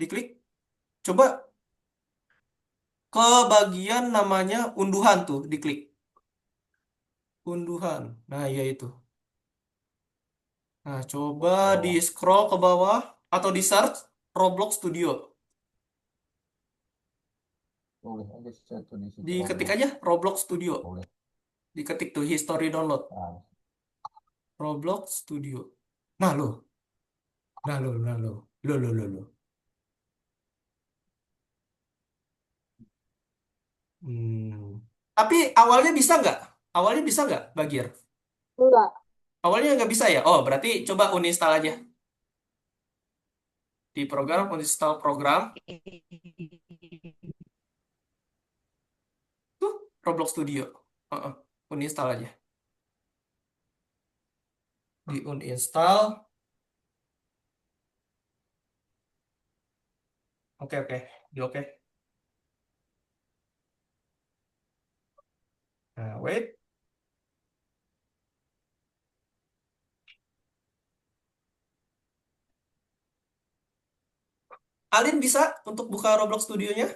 Diklik. Coba ke bagian namanya unduhan tuh, diklik. Unduhan. Nah, iya itu. Nah, coba di scroll ke bawah atau di search Roblox Studio. Boleh aja satu di situ Diketik Roblox. aja Roblox Studio. Boleh. Diketik tuh history download. Nah, Roblox Studio. Nah, lo. Nah, lo, nah, lo. Lo, lo, lo, lo. Hmm. Tapi awalnya bisa nggak? Awalnya bisa nggak, Bagir? enggak. Awalnya nggak bisa ya? Oh, berarti coba uninstall aja. Di program, uninstall program. Tuh, Roblox Studio. Heeh, uninstall aja. Di uninstall. Oke, oke. Di oke. Nah, wait. Alin bisa untuk buka Roblox Studionya?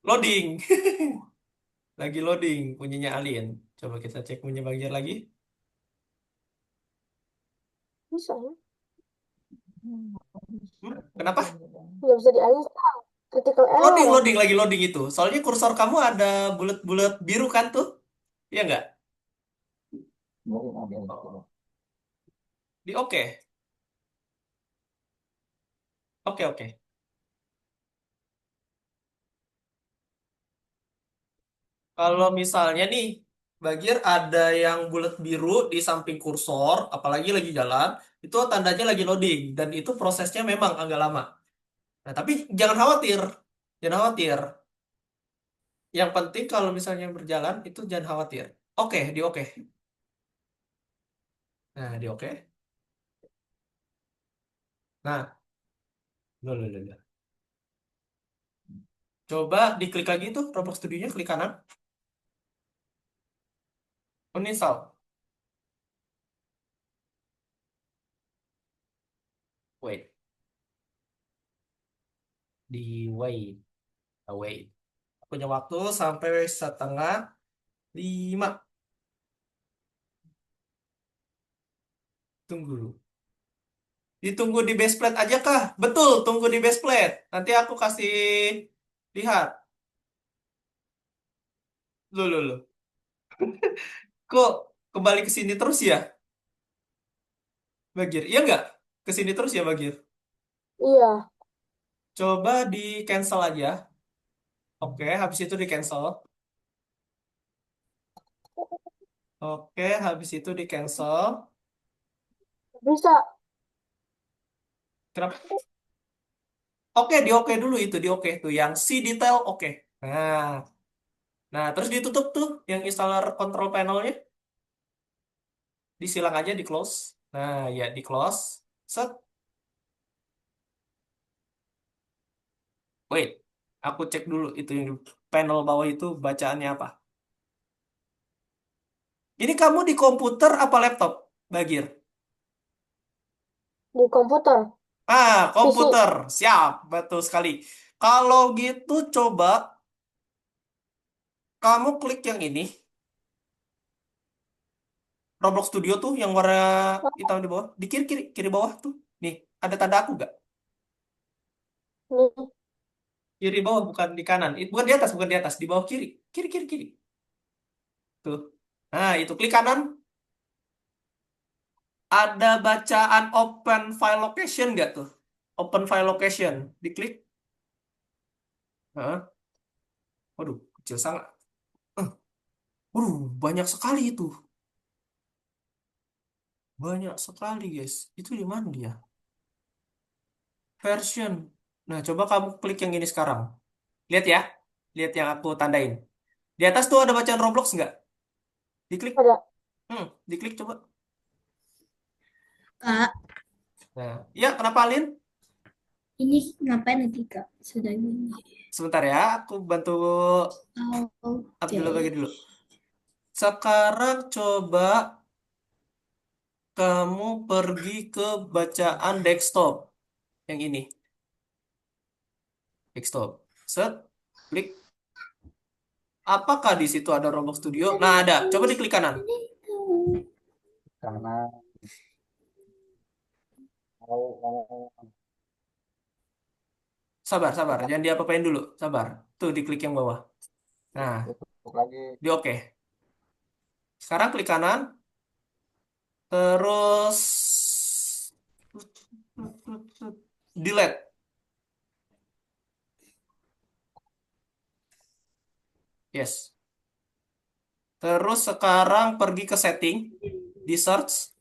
Loading. Lagi loading punyanya Alin. Coba kita cek punya Bagir lagi. Bisa ya? Kenapa? Nggak bisa diuninstall. Critical Loading, error. loading, lagi loading itu. Soalnya kursor kamu ada bulat-bulat biru kan tuh? Iya nggak? biarin ada itu. Oh, di oke. Oke, oke. Kalau misalnya nih, Bagir ada yang bulat biru di samping kursor, apalagi lagi jalan, itu tandanya lagi loading. Dan itu prosesnya memang agak lama. Nah, tapi jangan khawatir. Jangan khawatir. Yang penting kalau misalnya berjalan, itu jangan khawatir. Oke, di oke. Nah, di oke. Nah, loh, loh, loh, loh. Coba diklik lagi tuh, Roblox Studio-nya, klik kanan. Uninstall. Wait. Di wait. Wait. Punya waktu sampai setengah lima. Tunggu. Ditunggu di base plate aja kah? Betul, tunggu di base plate. Nanti aku kasih lihat. Loh, loh, loh. Kok kembali ke sini terus ya, Bagir? Iya nggak? Ke sini terus ya, Bagir? Iya. Coba di cancel aja. Oke, habis itu di cancel. Oke, habis itu di cancel. Bisa. Kenapa? Oke, di oke dulu itu, di oke tuh. Yang si detail oke. Nah, nah terus ditutup tuh yang installer control panelnya. Disilang aja, di close. Nah, ya di close. Set. Wait, aku cek dulu itu yang di panel bawah itu bacaannya apa. Ini kamu di komputer apa laptop, Bagir? Di komputer. PC. Komputer. Siap, betul sekali. Kalau gitu coba kamu klik yang ini, Roblox Studio tuh yang warna hitam di bawah. Di kiri, kiri, kiri bawah tuh. Nih, ada tanda aku nggak? Nih. Kiri bawah, bukan di kanan. Bukan di atas, bukan di atas. Di bawah kiri. Kiri, kiri, kiri. Tuh. Nah, itu klik kanan. Ada bacaan open file location nggak tuh? Open file location. Diklik. Hah? Waduh, kecil sangat. Eh, Waduh, banyak sekali itu. Banyak sekali, guys. Itu di mana dia? Version. Nah, coba kamu klik yang ini sekarang. Lihat ya. Lihat yang aku tandain. Di atas tuh ada bacaan Roblox nggak? Diklik. Ada. Diklik coba. Kak, Nah, ya kenapa Alin? ini ngapain lagi Kak? Sudah gini. Sebentar ya, aku bantu Oke. Abdullah bagi dulu. Sekarang coba kamu pergi ke bacaan desktop. Yang ini. Desktop. Set. Klik. Apakah di situ ada Roblox Studio? Nah, ada. Coba diklik kanan. Karena mau Sabar, sabar. Jangan diapa-apain dulu. Sabar. Tuh, diklik yang bawah. Nah, tutup lagi. di oke. Sekarang klik kanan. Terus delete. Yes. Terus sekarang pergi ke setting, di search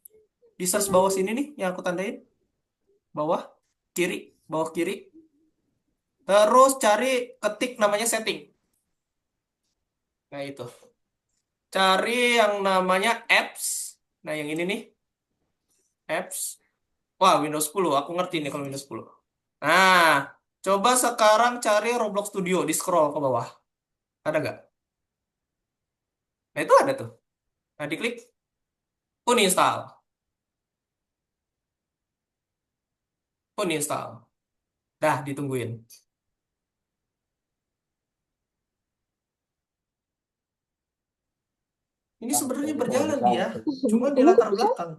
bawah sini nih yang aku tandain, bawah kiri, bawah kiri. Terus cari ketik namanya setting. Nah itu, cari yang namanya apps. Nah yang ini nih, apps. Wah Windows 10, aku ngerti nih kalau Windows 10. Nah, coba sekarang cari Roblox Studio, di scroll ke bawah. Ada nggak? Nah itu ada tuh. Nah diklik, uninstall, uninstall. Dah ditungguin. Ini sebenarnya Jadi kalau berjalan bisa dia, cuma di Ini latar bisa? belakang.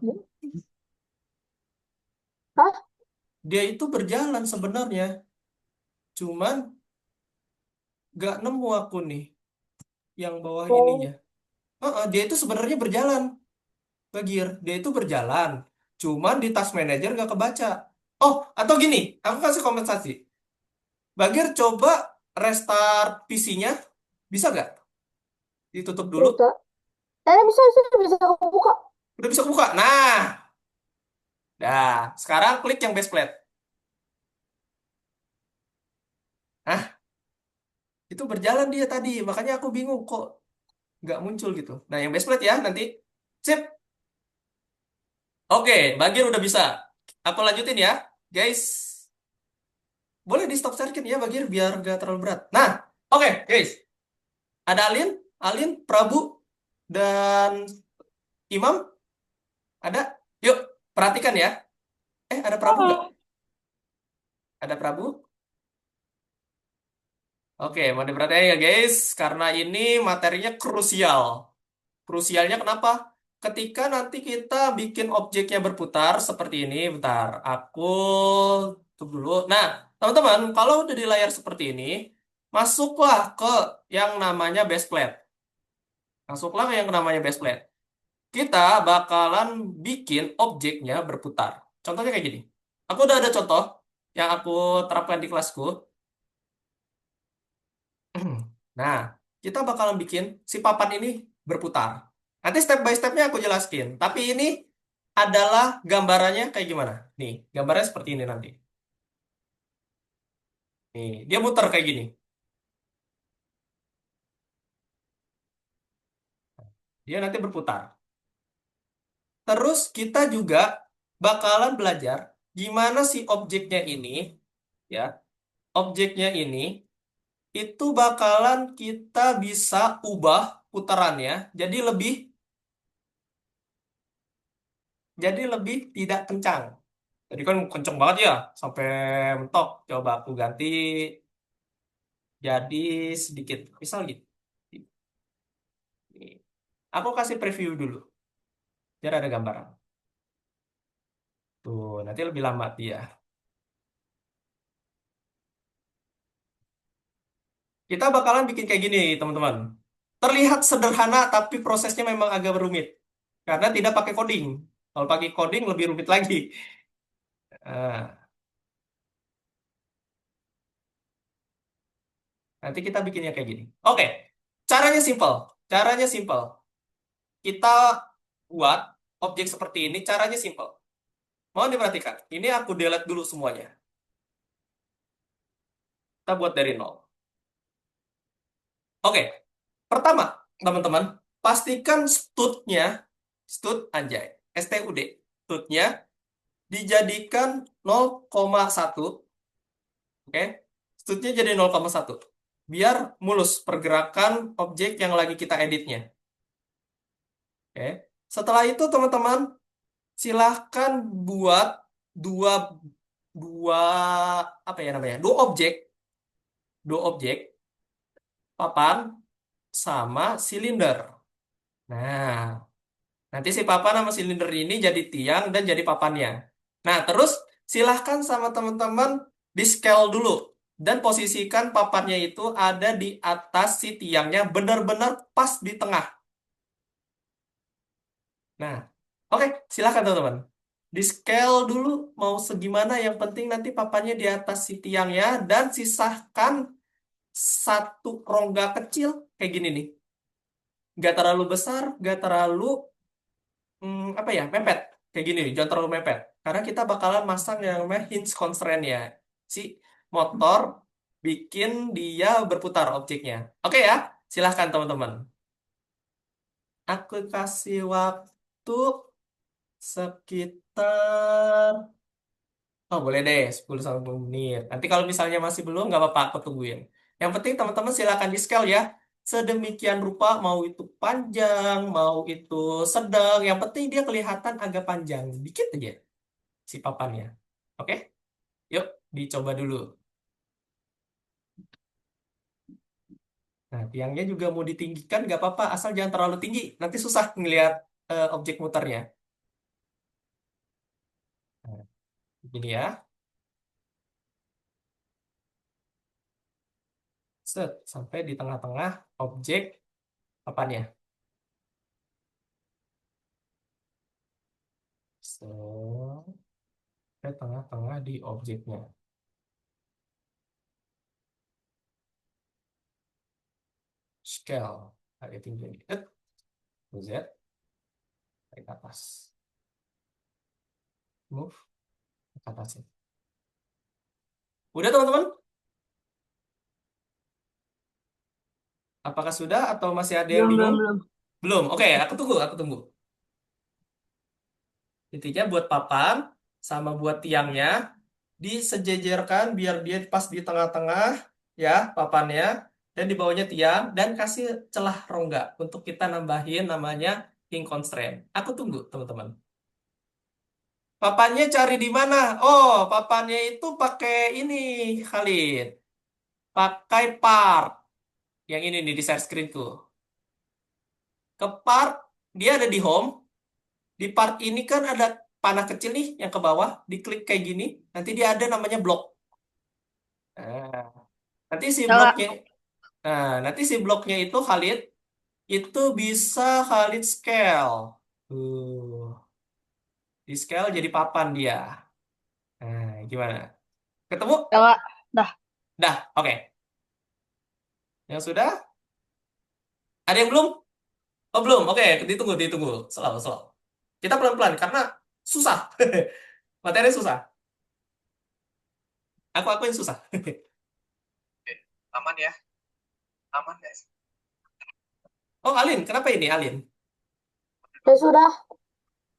Hah? Dia itu berjalan sebenarnya, cuman gak nemu aku nih yang bawah ininya. Oh, Dia itu sebenarnya berjalan, Bagir. Dia itu berjalan, cuman di task manager gak kebaca. Oh, atau gini, aku kasih kompensasi. Bagir coba restart PC-nya, bisa gak? Ditutup dulu, bisa. Bisa, bisa kebuka. udah bisa buka. Nah, dah. Sekarang klik yang base plate. Hah, itu berjalan dia tadi, makanya aku bingung kok nggak muncul gitu. Nah, yang base plate ya nanti. Sip. Oke, bagian udah bisa. Aku lanjutin ya, guys. Boleh di stop circuit ya, bagian biar gak terlalu berat. Nah, oke, guys. Ada Alin, Prabu, dan Imam. Ada? Yuk, perhatikan ya. Ada Prabu nggak? Ada Prabu? Oke, mau diperhatikan ya, guys. Karena ini materinya krusial. Krusialnya kenapa? Ketika nanti kita bikin objeknya berputar seperti ini, bentar, aku tutup dulu. Nah, teman-teman, kalau udah di layar seperti ini, masuklah ke yang namanya base plate. Masuklah ke yang namanya base plate. Kita bakalan bikin objeknya berputar. Contohnya kayak gini. Aku udah ada contoh yang aku terapkan di kelasku. Nah, kita bakalan bikin si papan ini berputar. Nanti step by stepnya aku jelaskin. Tapi ini adalah gambarannya kayak gimana. Nih, gambarnya seperti ini nanti. Nih, dia muter kayak gini. Dia nanti berputar. Terus kita juga bakalan belajar gimana si objeknya ini, ya, objeknya ini itu bakalan kita bisa ubah putarannya jadi lebih tidak kencang. Jadi kan kenceng banget ya, sampai mentok. Coba aku ganti jadi sedikit. Misal gitu. Nih. Aku kasih preview dulu, biar ada gambaran. Tuh, nanti lebih lama dia. Kita bakalan bikin kayak gini, teman-teman. Terlihat sederhana, tapi prosesnya memang agak rumit. Karena tidak pakai coding. Kalau pakai coding lebih rumit lagi. Nah, nanti kita bikinnya kayak gini. Oke, caranya simple. Caranya simple. Kita buat objek seperti ini, caranya simple. Mohon diperhatikan. Ini aku delete dulu semuanya. Kita buat dari nol. Oke, pertama, teman-teman, pastikan stud anjay, STUD, studnya dijadikan 0,1. Oke, studnya jadi 0,1. Biar mulus pergerakan objek yang lagi kita editnya. Oke, setelah itu teman-teman, silahkan buat dua dua apa ya namanya? Dua objek papan sama silinder. Nah, nanti si papan sama silinder ini jadi tiang dan jadi papannya. Nah, terus silahkan sama teman-teman di scale dulu dan posisikan papannya itu ada di atas si tiangnya benar-benar pas di tengah. Nah, oke, silahkan teman-teman. Di scale dulu mau segimana, yang penting nanti papannya di atas si tiangnya dan sisakan satu rongga kecil kayak gini nih. Nggak terlalu besar, nggak terlalu apa ya, mepet. Kayak gini nih, jangan terlalu mepet. Karena kita bakalan masang yang namanya hinge constraint ya. Si motor bikin dia berputar objeknya. Oke ya, silahkan teman-teman. Aku kasih waktu sekitar, oh boleh deh 10 sampai 20 menit. Nanti kalau misalnya masih belum, nggak apa-apa, aku tungguin. Yang penting teman-teman silakan di scale ya. Sedemikian rupa, mau itu panjang, mau itu sedang. Yang penting dia kelihatan agak panjang. Dikit aja si papannya. Oke? Yuk, dicoba dulu. Nah, tiangnya juga mau ditinggikan, nggak apa-apa. Asal jangan terlalu tinggi. Nanti susah ngelihat objek muternya. Nah, begini ya. Set, sampai di tengah-tengah objek papannya. So, ke tengah-tengah di objeknya. Scale, agak tinggi. Z, tarik ke atas. Move, ke atas. Udah teman-teman? Apakah sudah atau masih ada yang Belum, bingung? belum, belum. Belum. Oke, aku tunggu, aku tunggu. Intinya buat papan sama buat tiangnya disejajarkan biar dia pas di tengah-tengah ya papannya, dan di bawahnya tiang, dan kasih celah rongga untuk kita nambahin namanya king constraint. Aku tunggu teman-teman. Papannya cari di mana? Oh, papannya itu pakai ini, Khalid. Pakai part. Yang ini nih di share screenku. Ke part, dia ada di home. Di part ini kan ada panah kecil nih yang ke bawah. Diklik kayak gini. Nanti dia ada namanya blok. Nah, nanti si Coba. bloknya, nanti si bloknya itu Khalid, itu bisa Khalid scale. Di scale jadi papan dia. Nah, gimana? Ketemu? Coba. Dah. Dah, oke. Yang sudah? Ada yang belum? Oh, belum. Oke, ditunggu, ditunggu. Selalu, selalu. Kita pelan-pelan karena susah. Materi susah. Aku akuin susah. Aman ya? Aman guys. Oh, Alin, kenapa ini Alin? Ya sudah.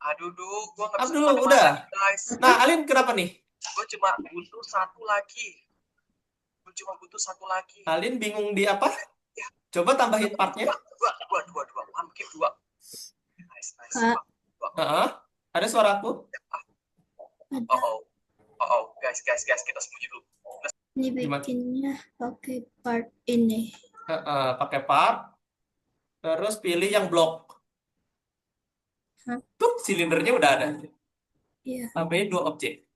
Aduh, gue nggak bisa Abdul, kemana-mana udah. nih, guys. Nah, Alin kenapa nih? Gue cuma butuh satu lagi. Alin bingung di apa? Coba tambahin partnya. Dua. Hampir dua. Nice. Kak. Heeh. Ada suaraku? Ada. Oh, guys, kita sembunyi dulu. Ini Gimana? bikinnya pakai part ini. Pakai part. Terus pilih yang blok. Hah? Tuh, silindernya udah ada. Iya, Tambahin 2 objek.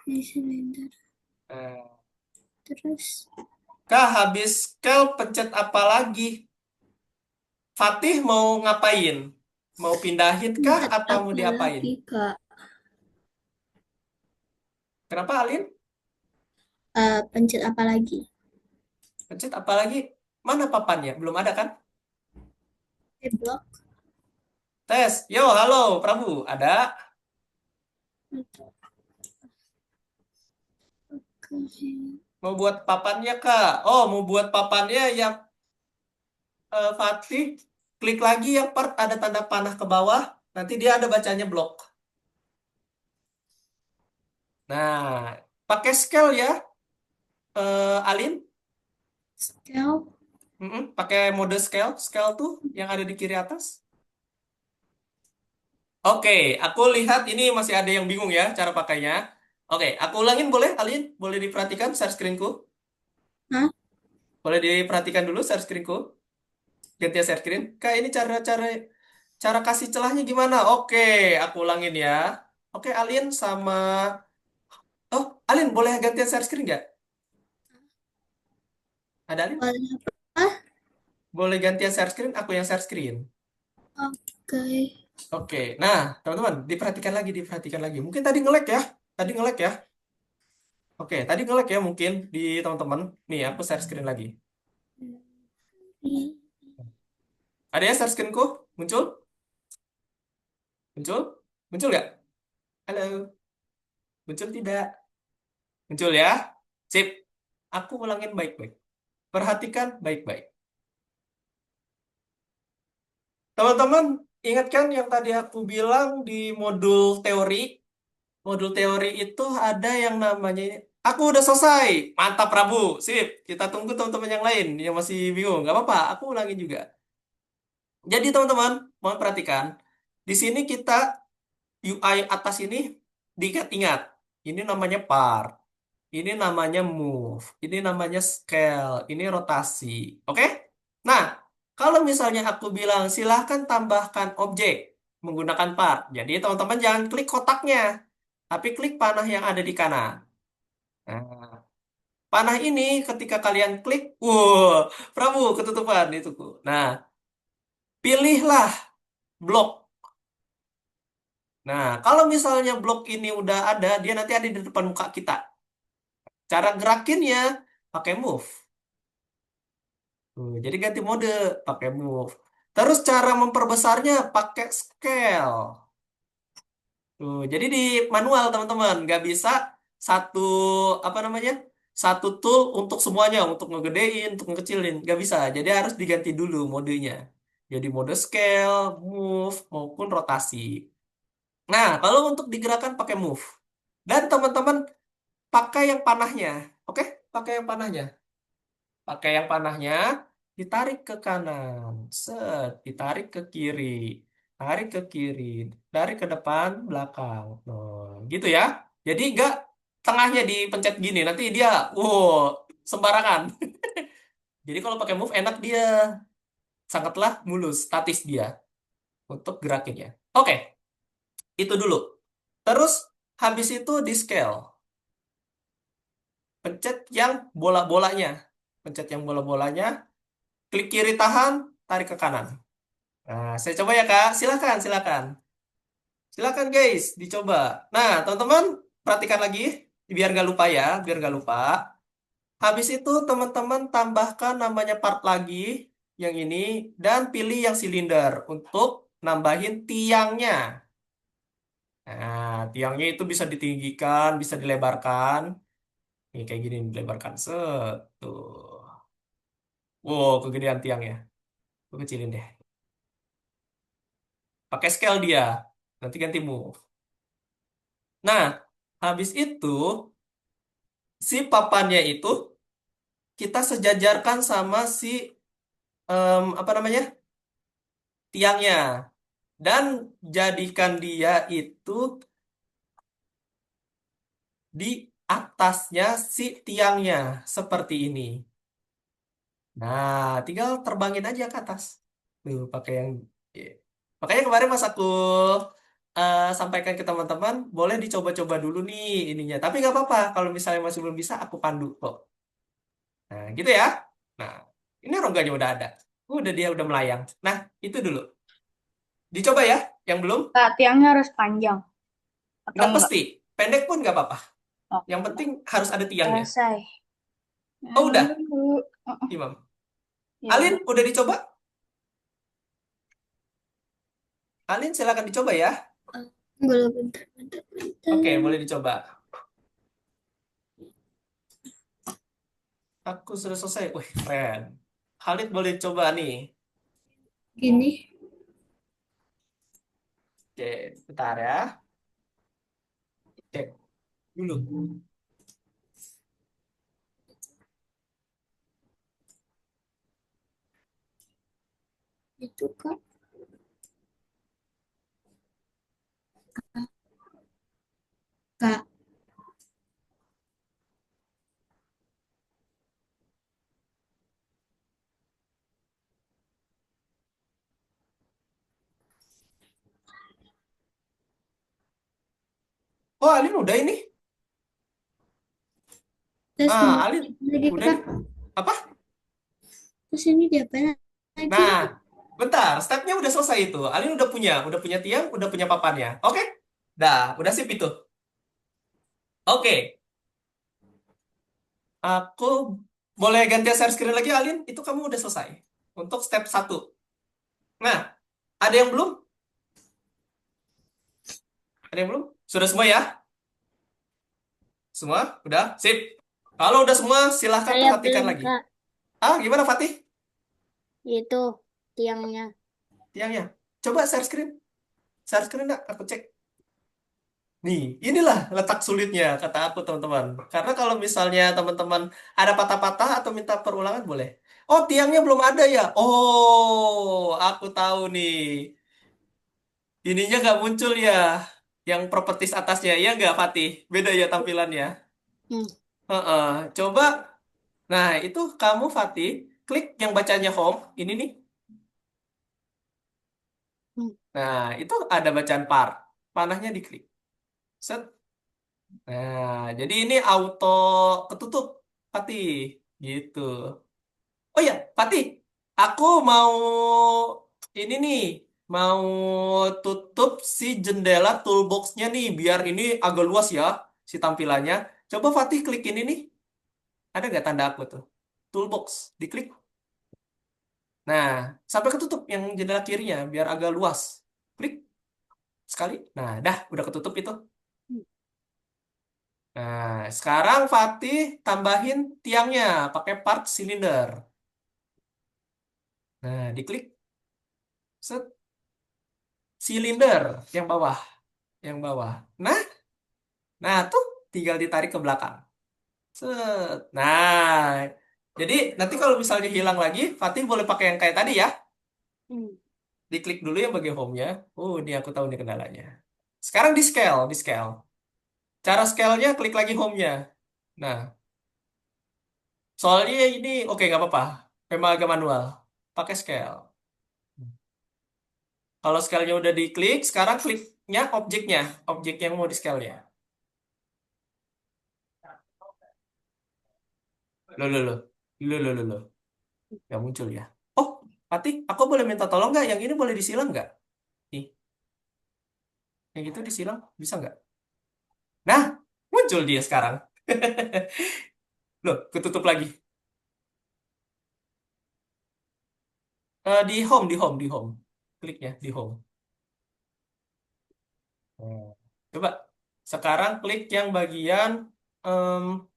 ini silinder. Eh, Terus Kak, habis scale pencet apa lagi? Fatih mau ngapain? Mau pindahin kah Pencet atau mau apa diapain? lagi, Kak? Kenapa Alin? Pencet apa lagi? Pencet apa lagi? Mana papannya? Belum ada kan? Blok. Tes. Yo, halo Prabu. Ada? Mau buat papannya kak? Oh, mau buat papannya yang Fatih. Klik lagi yang part ada tanda panah ke bawah. Nanti dia ada bacanya blok. Nah, pakai scale ya, Alin. Scale. Pakai mode scale. Scale tuh yang ada di kiri atas. Oke, aku lihat ini masih ada yang bingung ya cara pakainya. Oke, aku ulangin boleh, Alin? Boleh diperhatikan share screen-ku? Hah? Boleh diperhatikan dulu share screen-ku? Ganti share screen. Kak, ini cara-cara cara kasih celahnya gimana? Oke, aku ulangin ya. Oke, Alin sama... Oh, Alin boleh gantian share screen nggak? Ada Alin? Boleh apa? Boleh gantian share screen? Aku yang share screen. Oke. Oke, nah teman-teman diperhatikan lagi. Mungkin tadi nge-lag ya. Tadi nge-lag ya. Oke, tadi nge-lag ya mungkin di teman-teman. Nih, aku share screen lagi. Ada ya share screenku? Muncul? Muncul? Muncul nggak? Halo? Muncul tidak? Muncul ya? Sip. Aku ulangin baik-baik. Perhatikan baik-baik. Teman-teman, ingat kan yang tadi aku bilang di modul teori? Modul teori itu ada yang namanya ini. Aku udah selesai. Mantap, Prabu. Sip. Kita tunggu teman-teman yang lain yang masih bingung. Gak apa-apa, aku ulangin juga. Jadi teman-teman, mohon perhatikan. Di sini kita UI atas ini diingat-ingat. Ini namanya part. Ini namanya move. Ini namanya scale. Ini rotasi. Oke? Nah, kalau misalnya aku bilang silahkan tambahkan objek menggunakan part. Jadi teman-teman jangan klik kotaknya, tapi klik panah yang ada di kanan. Nah, panah ini ketika kalian klik, Prabu ketutupan itu. Nah, pilihlah blok. Nah, kalau misalnya blok ini udah ada, dia nanti ada di depan muka kita. Cara gerakinnya pakai move. Jadi ganti mode pakai move. Terus cara memperbesarnya pakai scale. Jadi di manual teman-teman nggak bisa satu apa namanya satu tool untuk semuanya, untuk ngegedein, untuk ngekecilin, nggak bisa. Jadi harus diganti dulu modenya. Jadi mode scale, move maupun rotasi. Nah, kalau untuk digerakkan pakai move. Dan teman-teman pakai yang panahnya, oke? Pakai yang panahnya. Pakai yang panahnya, ditarik ke kanan, set, ditarik ke kiri, tarik ke kiri, tarik ke depan, belakang. Gitu ya. Jadi nggak tengahnya dipencet gini, nanti dia, sembarangan. Jadi kalau pakai move enak dia, sangatlah mulus, statis dia untuk gerakinnya. Oke, itu dulu. Terus habis itu di scale, pencet yang bola-bolanya, pencet yang bola-bolanya, klik kiri tahan, tarik ke kanan. Nah, saya coba ya Kak. Silakan, silakan. Silakan guys, dicoba. Nah, teman-teman, perhatikan lagi biar nggak lupa ya, biar nggak lupa. Habis itu teman-teman tambahkan namanya part lagi yang ini dan pilih yang silinder untuk nambahin tiangnya. Nah, tiangnya itu bisa ditinggikan, bisa dilebarkan. Ini kayak gini dilebarkan. Set. Tuh. Wow, kegedean tiangnya. Gue kecilin deh. Pakai scale dia. Nanti ganti move. Nah, habis itu si papannya itu kita sejajarkan sama si apa namanya tiangnya dan jadikan dia itu di atasnya si tiangnya seperti ini. Nah, tinggal terbangin aja ke atas. Tuh, pakai yang iya. Makanya kemarin pas aku sampaikan ke teman-teman, boleh dicoba-coba dulu nih ininya. Tapi nggak apa-apa, kalau misalnya masih belum bisa, aku pandu kok. Nah, gitu ya. Nah, ini rongganya udah ada. Dia udah melayang. Nah, itu dulu. Dicoba ya, yang belum. Kak, tiangnya harus panjang atau Nggak enggak? mesti. Pendek pun nggak apa-apa. Oke, Yang penting harus ada tiangnya. selesai. Oh, Ini udah, dulu. Imam. Ya Alin, udah. udah dicoba? Alin, silakan dicoba ya. Belum, bentar, bentar, Oke, bentar. boleh dicoba. Aku sudah selesai. Wih, keren. Khalid boleh coba nih. Gini, Oke, bentar ya. Cek dulu. itu Kak. Kak, Oh, Alin udah ini. terus mau Alin lagi udah Kak. nih. Apa? Terus ini diapain lagi? Nah, bentar. Stepnya udah selesai itu. Alin udah punya tiang, udah punya papannya. Oke? Dah, udah sip itu. Oke, aku boleh ganti share screen lagi, Alin? Itu kamu udah selesai. Untuk step 1. Nah, ada yang belum? Ada yang belum? Sudah semua ya? Semua? Udah? Sip. Kalau udah semua, silahkan Saya perhatikan belum, lagi. Kak. Gimana Fatih? Itu tiangnya. Tiangnya. Coba share screen. Share screen enggak? Aku cek. Nih, inilah letak sulitnya, kata aku teman-teman. Karena kalau misalnya teman-teman ada patah-patah atau minta perulangan, boleh. Oh, tiangnya belum ada ya? Oh, aku tahu nih. Ininya nggak muncul ya. Yang properties atasnya, ya nggak, Fatih? Beda ya tampilannya. Hmm. Heeh. Coba, nah itu kamu, Fatih, klik yang bacanya home, ini nih. Hmm. Nah, itu ada bacaan par. Panahnya diklik. Set. Nah, jadi ini auto ketutup, Fatih. Gitu. Oh ya, Fatih, aku mau ini nih, mau tutup si jendela toolbox-nya nih, biar ini agak luas ya, si tampilannya. Coba Fatih klik ini nih, ada nggak tanda aku tuh? Toolbox, diklik. Nah, sampai ketutup yang jendela kirinya, biar agak luas. Klik sekali. Nah, dah, udah ketutup itu. Nah, sekarang Fatih tambahin tiangnya pakai part silinder. Nah, diklik. Set. Silinder yang bawah, yang bawah. Nah, nah tuh tinggal ditarik ke belakang. Set. Nah, jadi nanti kalau misalnya hilang lagi, Fatih boleh pakai yang kayak tadi ya. Hmm. Diklik dulu yang bagian home-nya. Ini aku tahu nih kendalanya. Sekarang di scale, di scale. Cara scale-nya klik lagi home-nya. Nah, soalnya ini oke nggak apa-apa. Memang agak manual. Pakai scale. Kalau scale-nya udah diklik, sekarang kliknya objeknya, objek yang mau di scale-nya. Loh, loh, loh. Loh, loh, loh, loh. Nggak muncul ya. Oh, Fatih, aku boleh minta tolong nggak? Yang ini boleh disilang nggak? Nih, yang itu disilang, bisa nggak? Nah, muncul dia sekarang. Loh, ketutup lagi. Di home, di home, di home. Kliknya di home. Hmm. Coba, sekarang klik yang bagian em,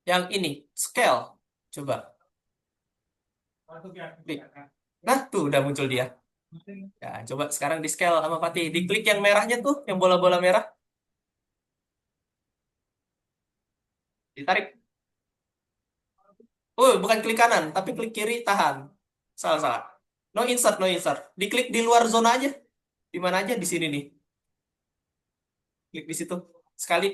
yang ini, scale. Coba, klik. Nah, tuh udah muncul dia. Ya, coba sekarang di scale sama Fatih. Diklik yang merahnya tuh, yang bola-bola merah. Ditarik. Bukan klik kanan, tapi klik kiri tahan. Salah, salah. No insert, no insert. Diklik di luar zona aja. Di mana aja di sini nih. Klik di situ. Sekali.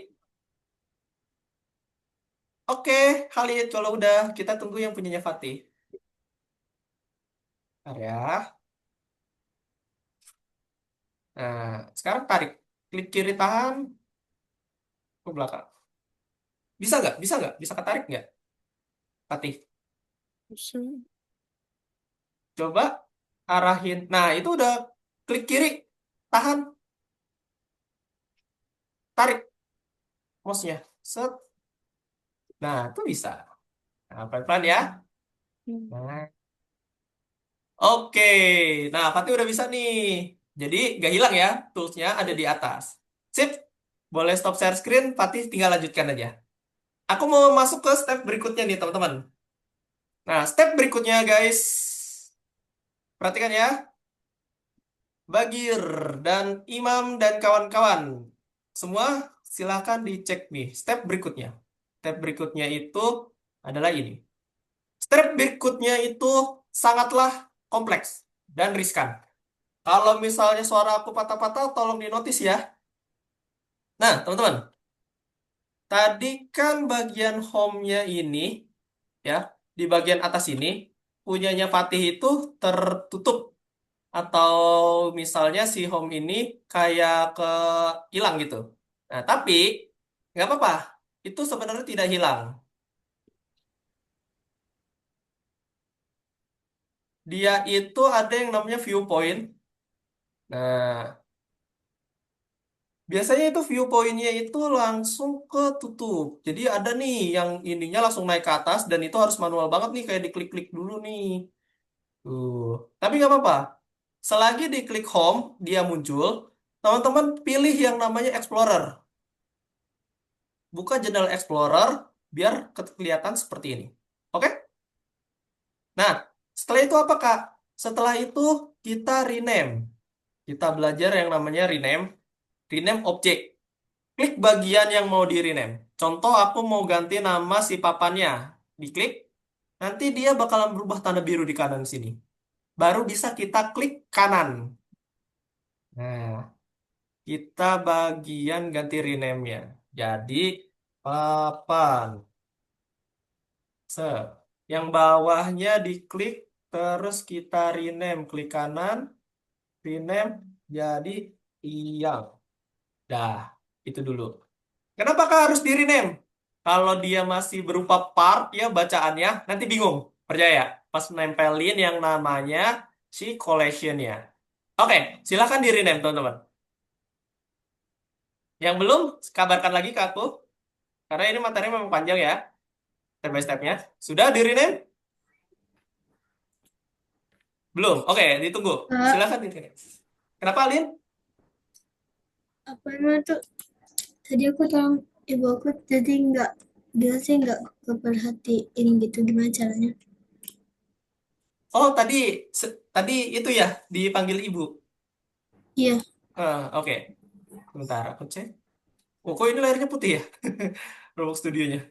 Oke, Khalid, kalau udah kita tunggu yang punyanya Fatih. Bentar ya. Nah, sekarang tarik. Klik kiri tahan ke belakang. Bisa nggak? Bisa nggak? Bisa ketarik nggak? Fatih, Bisa. coba arahin. Nah, itu udah klik kiri, tahan, tarik mouse-nya. Set. Nah, itu bisa. Nah, pelan-pelan ya. Hmm. Nah, oke. Nah, Fatih udah bisa nih. Jadi, nggak hilang ya. Tools-nya ada di atas. Sip. Boleh stop share screen. Fatih tinggal lanjutkan aja. Aku mau masuk ke step berikutnya nih, teman-teman. Nah, step berikutnya, guys. Perhatikan ya. Bagir dan Imam dan kawan-kawan. Semua silahkan dicek nih. Step berikutnya. Step berikutnya itu adalah ini. Step berikutnya itu sangatlah kompleks dan riskan. Kalau misalnya suara aku patah-patah, tolong dinotis ya. Nah, teman-teman. Tadi kan bagian home-nya ini, ya, di bagian atas ini, punyanya Fatih itu tertutup. Atau misalnya si home ini kayak ke hilang gitu. Nah, tapi nggak apa-apa. Itu sebenarnya tidak hilang. Dia itu ada yang namanya viewpoint. Nah, biasanya itu viewpointnya itu langsung ketutup. Jadi ada nih yang ininya langsung naik ke atas dan itu harus manual banget nih kayak diklik-klik dulu nih. Tuh. Tapi nggak apa-apa. Selagi diklik home, dia muncul. Teman-teman pilih yang namanya Explorer. Buka jendela Explorer biar kelihatan seperti ini. Oke? Nah, setelah itu apa, Kak? Setelah itu kita rename. Kita belajar yang namanya rename. Rename objek. Klik bagian yang mau di rename. Contoh aku mau ganti nama si papannya. Diklik, nanti dia bakalan berubah tanda biru di kanan sini. Baru bisa kita klik kanan. Nah, kita bagian ganti rename-nya. Jadi, papan. Set. Yang bawahnya diklik, terus kita rename. Klik kanan, rename, jadi Iyang. Dah, itu dulu. Kenapa Kak harus di rename? Kalau dia masih berupa part, ya bacaannya, nanti bingung. Percaya, pas nempelin yang namanya si collection-nya. Oke, silakan di rename, teman-teman. Yang belum, kabarkan lagi ke aku. Karena ini materinya memang panjang ya, step by step-nya. Sudah di rename? Belum. Oke, ditunggu. Kak, Silakan ini. Kenapa, Alin? apa namanya tuh? Tadi aku tolong ibu aku jadi nggak dia sih nggak perhatiin gitu gimana caranya. Oh, tadi itu ya dipanggil ibu. Iya, Oke. Bentar, aku cek. Oh, kok ini layarnya putih ya? Roblox Studionya.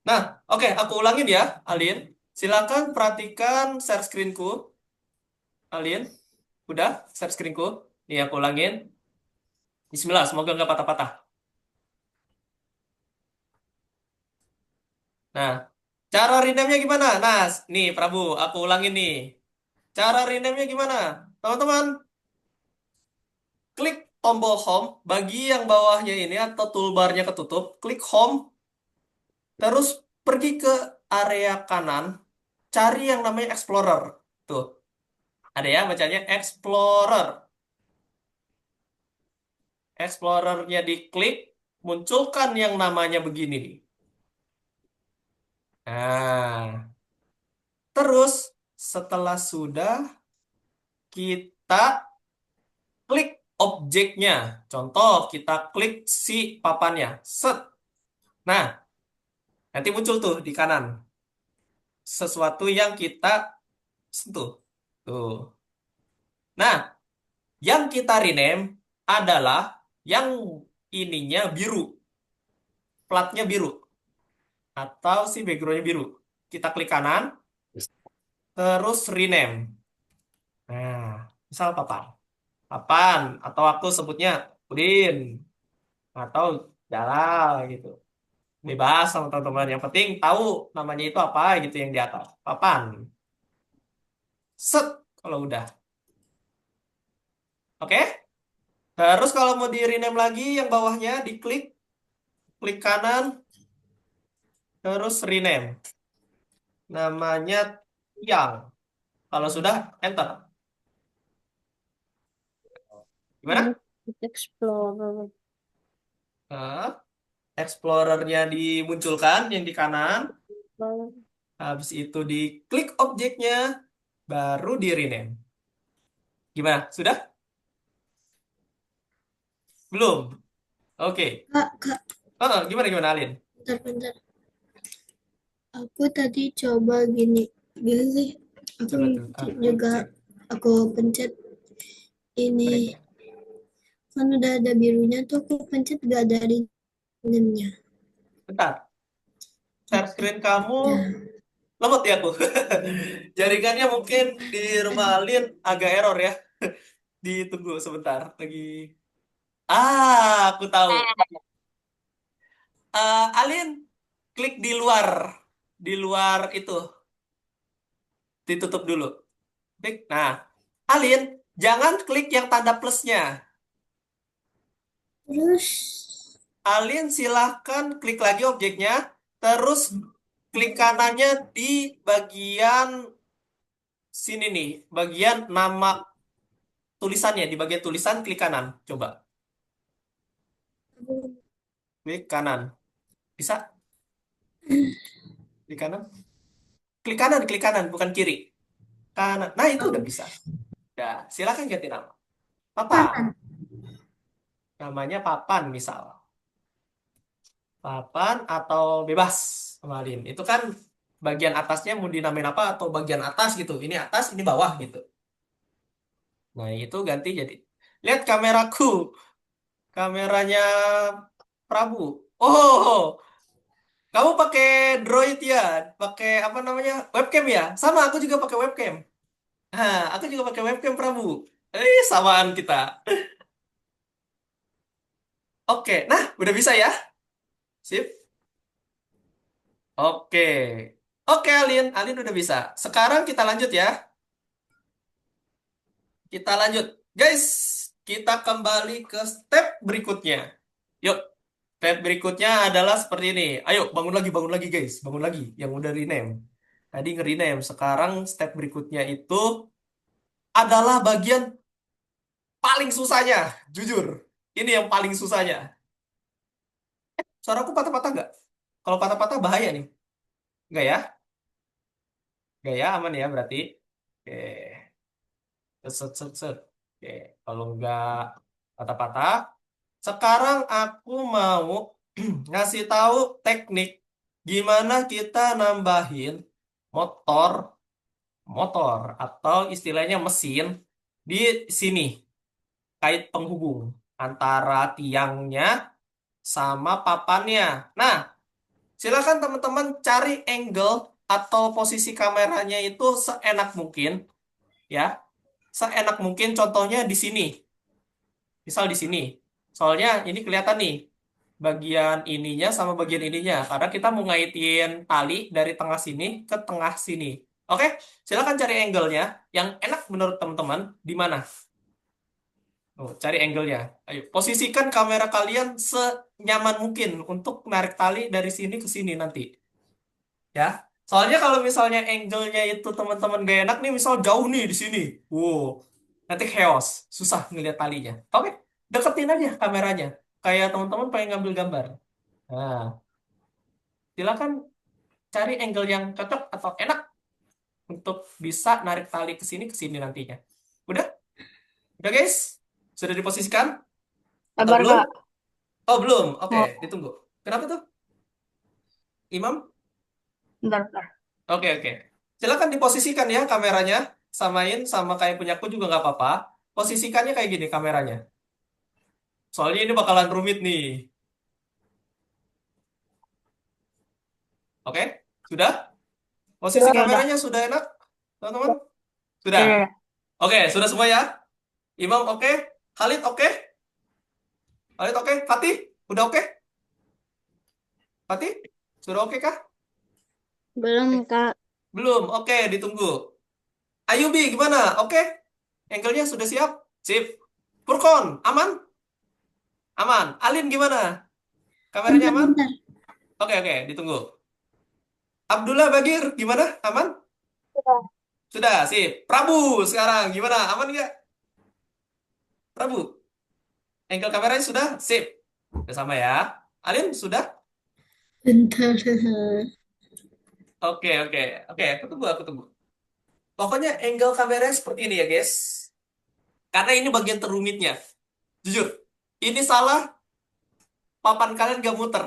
Nah, oke, aku ulangin ya, Alin. Silakan perhatikan share screen-ku. Alin, udah share screen-ku. Nih, aku ulangin. Bismillah, semoga nggak patah-patah. Nah, cara rename-nya gimana? Nah, nih Prabu, aku ulangin nih. Cara rename-nya gimana? Teman-teman, klik tombol home, bagi yang bawahnya ini atau toolbar-nya ketutup, klik home, terus pergi ke area kanan, cari yang namanya Explorer. Tuh, ada ya bacanya Explorer. Explorer-nya diklik, munculkan yang namanya begini nih. Nah, terus setelah sudah kita klik objeknya. Contoh, kita klik si papannya. Set. Nah, nanti muncul tuh di kanan. Sesuatu yang kita sentuh. Tuh. Nah, yang kita rename adalah yang ininya biru. Platnya biru. Atau si backgroundnya biru. Kita klik kanan, terus rename. Nah, misal papan. Papan. Atau aku sebutnya Udin. Atau Jalal gitu. Bebas sama teman-teman. Yang penting tahu namanya itu apa gitu yang di atas. Papan. Set. Kalau udah. Oke? Terus kalau mau di rename lagi yang bawahnya diklik klik kanan, terus rename. Namanya Tiang. Kalau sudah, enter. Gimana? Explorer. Nah, Explorer-nya dimunculkan yang di kanan. Habis itu diklik objeknya, baru di rename. Gimana? Sudah? Belum? Oke. Kak, Gimana gimana Alin? bentar. Aku tadi coba gini sih. Aku Coba tuh. juga Cek. aku pencet ini. Mereka. Kan udah ada birunya tuh aku pencet gak ada rename-nya. Bentar. Share screen kamu Nah, lemot ya aku. Jaringannya mungkin di rumah Alin agak error ya. Ditunggu sebentar lagi. Aku tahu. Alin klik di luar itu, ditutup dulu. Klik. Nah, Alin jangan klik yang tanda plusnya. terus Alin silahkan klik lagi objeknya, terus klik kanannya di bagian sini nih, bagian nama tulisannya, di bagian tulisan klik kanan. Coba, klik kanan. Bisa? Klik kanan. Klik kanan, bukan kiri. Kanan. Nah, itu udah bisa. Udah, silakan ganti nama. Papan. Namanya Papan misal. Papan atau bebas kemarin. Itu kan bagian atasnya mau dinamain apa atau bagian atas gitu. Ini atas, ini bawah gitu. Nah, itu ganti jadi. Lihat kameraku. Kameranya Prabu. Oh, kamu pakai Droid ya? Pakai apa namanya? Webcam ya? Sama, aku juga pakai webcam. Aku juga pakai webcam Prabu. Samaan kita. Oke, nah udah bisa ya? Sip. Oke. Oke, Alin. Alin udah bisa. Sekarang kita lanjut ya. Kita lanjut. Guys, kita kembali ke step berikutnya. Yuk, step berikutnya adalah seperti ini. Ayo, bangun lagi guys. Bangun lagi, yang udah rename. Tadi nge-rename. Sekarang step berikutnya itu adalah bagian paling susahnya. Jujur, ini yang paling susahnya. Suaraku patah-patah nggak? Kalau patah-patah bahaya nih. Nggak ya? Nggak ya, aman ya berarti. Oke. Set, set, set. Oke, kalau nggak patah-patah, sekarang aku mau ngasih tahu teknik gimana kita nambahin motor, motor atau istilahnya mesin di sini, kait penghubung antara tiangnya sama papannya. Nah, silakan teman-teman cari angle atau posisi kameranya itu seenak mungkin, ya. Seenak mungkin contohnya di sini. Misal di sini. Soalnya ini kelihatan nih bagian ininya sama bagian ininya karena kita mau ngaitin tali dari tengah sini ke tengah sini. Oke, silakan cari angle-nya yang enak menurut teman-teman di mana. Cari angle-nya. Ayo, posisikan kamera kalian senyaman mungkin untuk narik tali dari sini ke sini nanti. Ya. Soalnya kalau misalnya angle-nya itu teman-teman gak enak nih, misal jauh nih di sini. Nanti chaos, susah ngeliat talinya. Oke, deketin aja kameranya. Kayak teman-teman pengen ngambil gambar. Nah, silakan cari angle yang cocok atau enak untuk bisa narik tali ke sini nantinya. Udah? Udah guys? Sudah diposisikan? Atau Sabar, belum? Kak. Oh, belum. Oke, Oh, ditunggu. Kenapa tuh? Imam? bentar. Oke, oke. Silakan diposisikan ya kameranya. Samain sama kayak punyaku juga nggak apa-apa. Posisikannya kayak gini kameranya. Soalnya ini bakalan rumit nih. Oke? Sudah? Posisi Udah. kameranya sudah enak, teman-teman? Sudah? Udah. Oke, sudah semua ya? Imam oke? Khalid oke? Khalid oke? Fatih? Udah oke? Fatih? Sudah oke kah? Belum, Kak. Belum. Oke, ditunggu. Ayubi gimana? Oke? Angle-nya sudah siap? Sip. Furkon, aman? Aman. Alin gimana? Kameranya Bentar, aman? bentar. Oke, oke, ditunggu. Abdullah Bagir, gimana? Aman? Sudah, sip. Prabu, sekarang gimana? Aman nggak? Prabu, angle kameranya sudah? Sip. Udah sama ya. Alin, sudah? Bentar. Oke, oke. Oke, aku tunggu, aku tunggu. Pokoknya angle kameranya seperti ini ya, guys. Karena ini bagian terumitnya. Jujur, ini salah, papan kalian gak muter.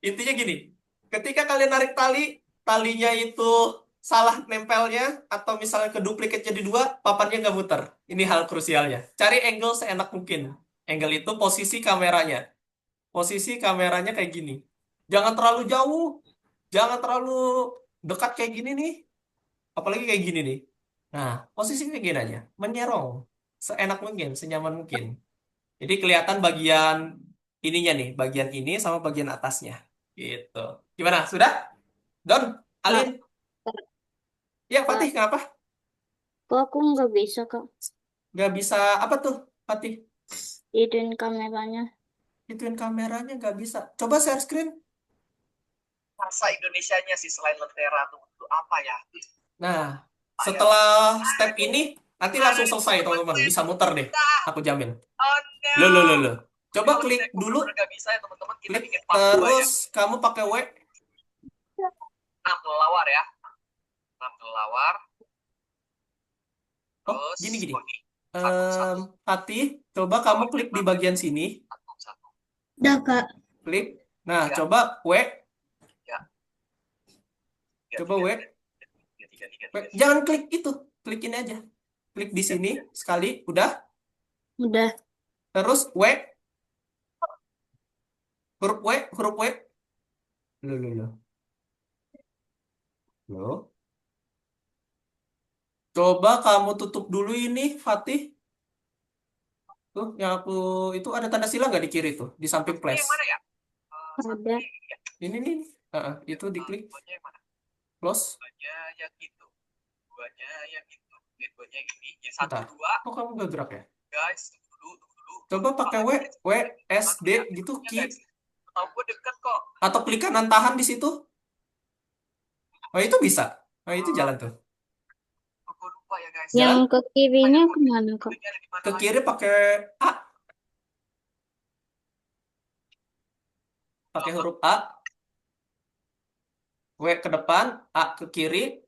Intinya gini, ketika kalian narik tali, talinya itu salah nempelnya, atau misalnya keduplikat jadi dua, papannya nggak muter. Ini hal krusialnya. Cari angle seenak mungkin. Angle itu posisi kameranya. Posisi kameranya kayak gini. Jangan terlalu jauh, jangan terlalu dekat kayak gini nih. Apalagi kayak gini nih. Nah, posisi kayak gini aja. Menyerong. Seenak mungkin, senyaman mungkin. Jadi kelihatan bagian ininya nih, bagian ini sama bagian atasnya. Gitu. Gimana? Sudah? Don? Kak, Alin? Ya, Fatih, Kak, kenapa? kok aku nggak bisa, Kak, Nggak bisa apa tuh, Fatih? ituin kameranya. Ituin kameranya nggak bisa. Coba share screen. Bahasa Indonesianya sih selain lentera tuh apa ya? Nah, Apa ya? setelah step ini, nanti langsung selesai, teman-teman. Bisa muter deh. Aku jamin. Oh Loh, loh, loh, no. loh. Tapi Coba kalau klik misalnya dulu, benar-benar nggak bisa ya teman-teman, kita klik, bikin part 2 ya. terus kamu pakai W. 6 kelelawar ya. 6 kelelawar. Oh, Terus gini, gini. ini satu. Fatih, coba kamu klik di bagian sini. Satu. Udah, Kak. Klik. Nah, Ya. coba W. Ya. Coba W. Tiga. Jangan klik itu. Klik ini aja. Klik di sini sekali. Udah. Udah. Terus W. Huruf W. Huruf W. Loh, loh, loh. Loh. Coba kamu tutup dulu ini, Fatih. Tuh, yang aku itu ada tanda silang nggak di kiri tuh, di samping Ini plus. yang mana ya? Ada. Ini nih. Itu diklik Duanya yang mana? close. Duanya yang itu. Duanya yang itu. Duanya yang ini. Yang satu, Bentar. dua. Kok kamu gak gerak ya? Guys, tunggu dulu. Coba pakai W, S, D gitu, key. Tahu gue deket kok. Atau klik kanan tahan di situ. Oh, itu bisa. Oh, itu jalan tuh. Gue lupa ya guys. Yang Jalan ke kirinya kemana, Kak? Duanya ada di mana ke lagi? kiri pakai A. Pakai huruf A. W ke depan, A ke kiri,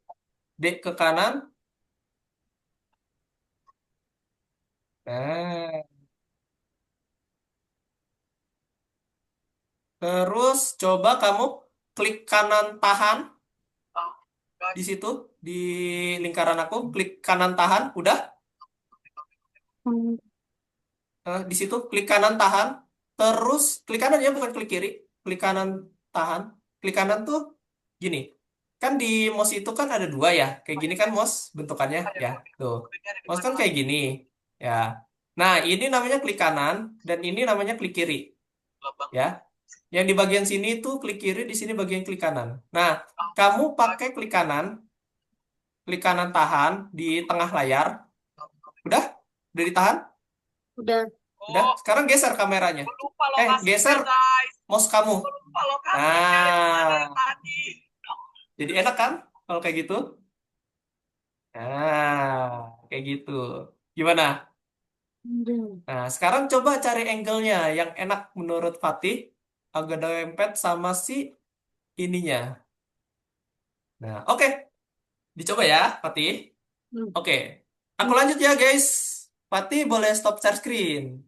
D ke kanan. Nah, terus coba kamu klik kanan tahan Oh, di guys. situ, di lingkaran aku, klik kanan tahan, udah. Hmm, Di situ klik kanan tahan, terus klik kanan ya, bukan klik kiri. Klik kanan tahan, klik kanan tuh gini. Kan di mouse itu kan ada dua ya, kayak gini kan mouse bentukannya ya, tuh. Duanya ada di Mouse mana kan kayak lagi? gini, ya. Nah, ini namanya klik kanan dan ini namanya klik kiri, Lubang. ya. Yang di bagian sini tuh klik kiri, di sini bagian klik kanan. Nah, kamu pakai klik kanan tahan di tengah layar. Udah? Udah ditahan? Udah. Udah? Oh, Sekarang geser kameranya. gue lupa lokasinya Geser guys. mouse kamu. Gue lupa lokasinya ada di mana tadi. Jadi enak kan kalau kayak gitu? Kayak gitu. Gimana? Udah. Nah, sekarang coba cari angle-nya yang enak menurut Fatih. Agak dempet sama si ininya. Nah, oke. Dicoba ya, Fatih. Hmm. Oke. Aku lanjut ya, guys. Fatih boleh stop share screen.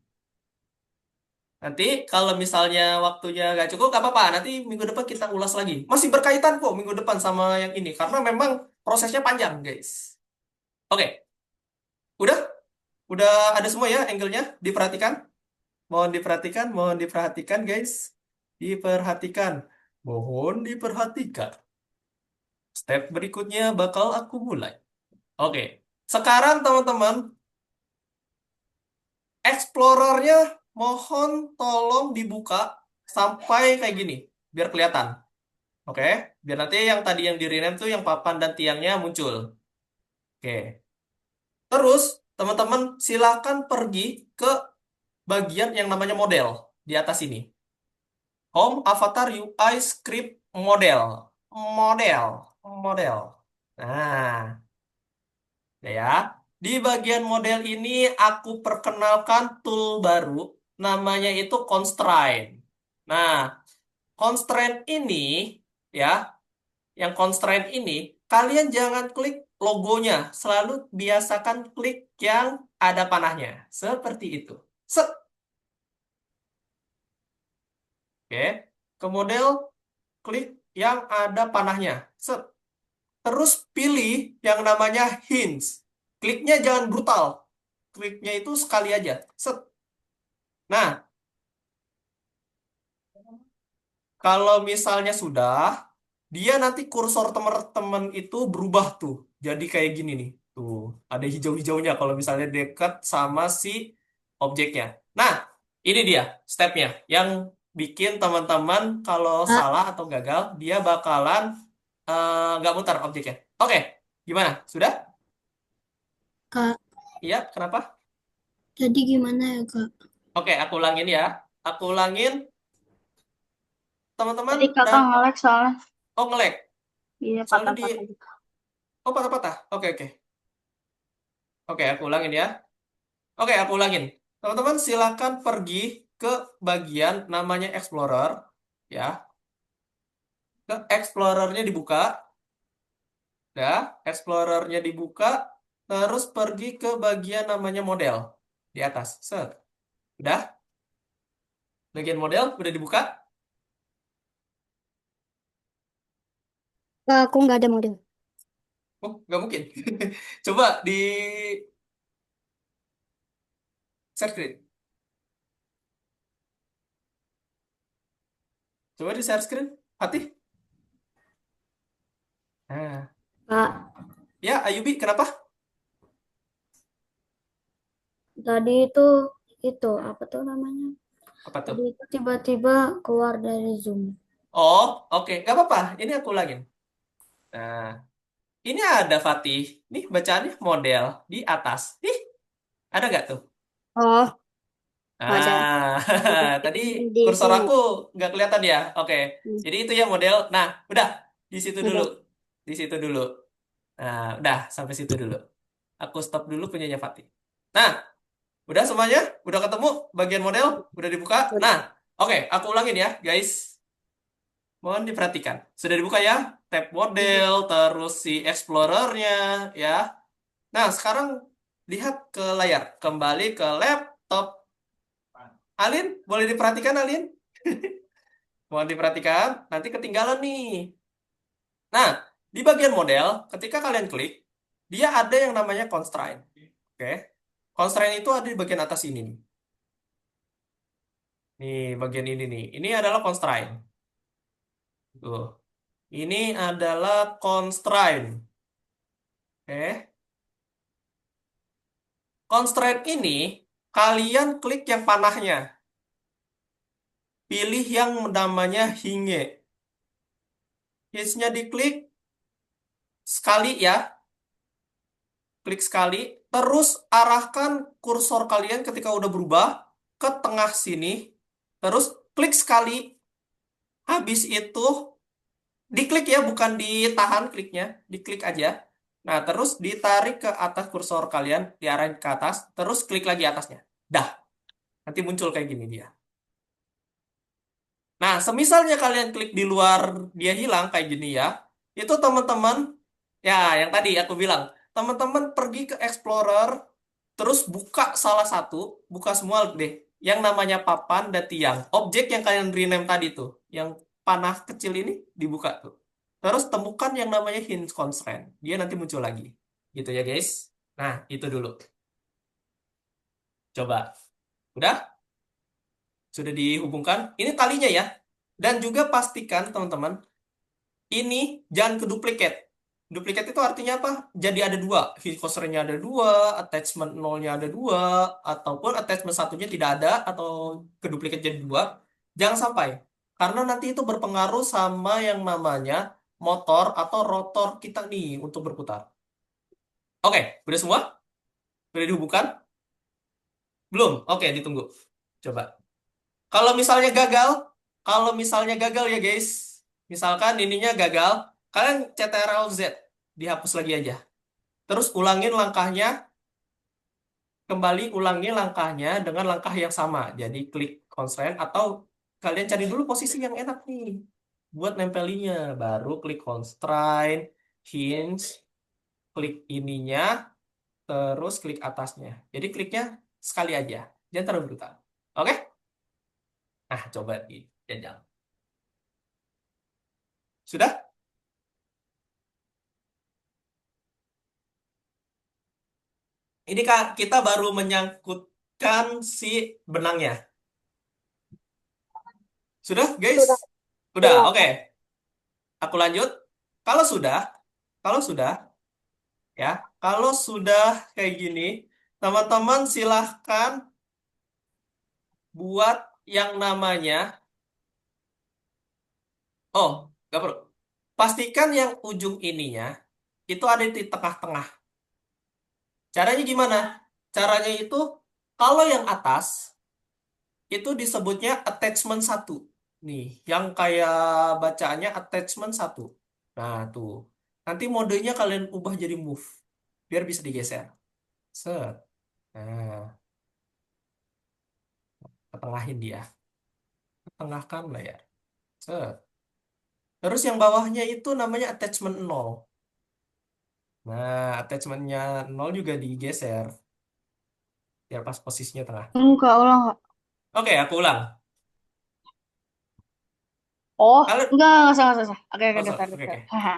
Nanti kalau misalnya waktunya nggak cukup, nggak apa-apa. Nanti minggu depan kita ulas lagi. Masih berkaitan kok minggu depan sama yang ini. Karena memang prosesnya panjang, guys. Oke. Udah? Udah ada semua ya angle-nya? Diperhatikan? Mohon diperhatikan, guys. Diperhatikan. Mohon diperhatikan. Step berikutnya bakal aku mulai. Oke. Sekarang, teman-teman, Explorer-nya mohon tolong dibuka sampai kayak gini, biar kelihatan. Oke, biar nanti yang tadi yang di rename tuh yang papan dan tiangnya muncul. Oke. Terus, teman-teman silakan pergi ke bagian yang namanya model. di atas ini. Home avatar UI script model. Model. Model. Nah, ya. Di bagian model ini aku perkenalkan tool baru. Namanya itu constraint. Nah, constraint ini, ya, yang constraint ini, kalian jangan klik logonya. Selalu biasakan klik yang ada panahnya. Seperti itu. Set. Oke. Kemudian klik yang ada panahnya. Set. Terus pilih yang namanya hints. Kliknya jangan brutal. Kliknya itu sekali aja. Set. Nah, kalau misalnya sudah, dia nanti kursor teman-teman itu berubah tuh. Jadi kayak gini nih. Tuh, ada hijau-hijaunya kalau misalnya dekat sama si objeknya. Nah, ini dia stepnya. Yang bikin teman-teman kalau Kak, salah atau gagal, dia bakalan nggak muter objeknya. Oke, gimana? Sudah? Kak, Iya, kenapa? tadi gimana ya, Kak? Oke, aku ulangin ya. Aku ulangin, teman-teman. Tadi kakak Dan nge-lag soalnya. oh nge-lag. Iya, Soalnya di patah-patah gitu. oh patah-patah. Oke, oke. Oke, aku ulangin ya. Oke, aku ulangin. Teman-teman silakan pergi ke bagian namanya Explorer ya. Ke Explorernya dibuka, ya. Explorernya dibuka, terus pergi ke bagian namanya model di atas. Set. Udah? Bagian model udah dibuka? Kak, aku nggak ada model. Oh, nggak mungkin. Coba di share screen. Coba di share screen. Fatih. Nah, Kak, ya Ayubi, kenapa? tadi itu apa tuh namanya? Apa tuh? Tadi itu tiba-tiba keluar dari Zoom. Oh, oke. Nggak apa-apa. Ini aku ulangin. Nah, ini ada Fatih. Nih bacaannya model di atas. Nih, ada nggak tuh? Oh, ada. Ah, tadi Di kursor sini. aku nggak kelihatan ya. Oke, jadi itu ya model. Nah, udah di situ dulu, Udah. di situ dulu. Nah, udah sampai situ dulu. Aku stop dulu punyanya Fatih. Nah, udah semuanya, udah ketemu bagian model, udah dibuka. Nah, oke, aku ulangin ya, guys. Mohon diperhatikan. Sudah dibuka ya, tab model, terus si explorernya, ya. Nah, sekarang lihat ke layar, kembali ke laptop. Alin, boleh diperhatikan, Alin? Mohon diperhatikan, nanti ketinggalan nih. Nah, di bagian model, ketika kalian klik, dia ada yang namanya constraint. Oke. Constraint itu ada di bagian atas ini nih. Nih, bagian ini nih. Ini adalah constraint. Tuh. Ini adalah constraint. Oke. Constraint ini, kalian klik yang panahnya. Pilih yang namanya hinge. Hinge-nya diklik sekali ya. Klik sekali, terus arahkan kursor kalian ketika udah berubah ke tengah sini, terus klik sekali, habis itu diklik ya, bukan ditahan kliknya, diklik aja. Nah, terus ditarik ke atas kursor kalian, diarahin ke atas, terus klik lagi atasnya. Dah, nanti muncul kayak gini dia. Nah, semisalnya kalian klik di luar, dia hilang kayak gini ya, itu teman-teman, ya yang tadi aku bilang, teman-teman pergi ke Explorer, terus buka salah satu, buka semua deh, yang namanya papan dan tiang. Objek yang kalian rename tadi tuh, yang panah kecil ini dibuka tuh. Terus temukan yang namanya hint constraint. Dia nanti muncul lagi. Gitu ya guys. Nah, itu dulu. Coba. Udah? Sudah dihubungkan? Ini talinya ya. Dan juga pastikan teman-teman, ini jangan keduplikat. Duplikat itu artinya apa? Jadi ada dua. Hit coasternya ada dua, attachment nolnya ada dua, ataupun attachment satunya tidak ada, atau keduplikat jadi dua. Jangan sampai. Karena nanti itu berpengaruh sama yang namanya motor atau rotor kita nih untuk berputar. Oke, udah semua? Udah dihubungkan? Belum? Oke, ditunggu. Coba. Kalau misalnya gagal, kalau misalnya gagal ya guys, misalkan ininya gagal, kalian Ctrl Z, dihapus lagi aja. Terus ulangin langkahnya, kembali ulangi langkahnya dengan langkah yang sama. Jadi klik constraint atau kalian cari dulu posisi yang enak nih buat nempelinya. Baru klik constraint, hinge, klik ininya, terus klik atasnya. Jadi kliknya sekali aja, jangan terlalu brutal. Oke? Nah, coba dijajal. Sudah? Ini Kak, kita baru menyangkutkan si benangnya. Sudah, guys? Sudah. Udah, Sudah, oke. Kak. Aku lanjut. Kalau sudah, kalau sudah, ya, kalau sudah kayak gini, teman-teman silahkan buat yang namanya, oh, nggak perlu. Pastikan yang ujung ininya itu ada di tengah-tengah. Caranya gimana? Caranya itu, kalau yang atas, itu disebutnya attachment 1. Nih, yang kayak bacaannya attachment 1. Nah, tuh. Nanti modenya kalian ubah jadi move. Biar bisa digeser. Set. Nah, ketengahin dia. Ketengahkan layar. Set. Terus yang bawahnya itu namanya attachment 0. Nah, attachmentnya 0 juga digeser. Biar pas posisinya tengah. Enggak, ulang nggak? Oke, aku ulang. Oh, Kalian, enggak usah, nggak usah. Oke, oke, oh, sorry. daftar, Oke, daftar. oke. Haha.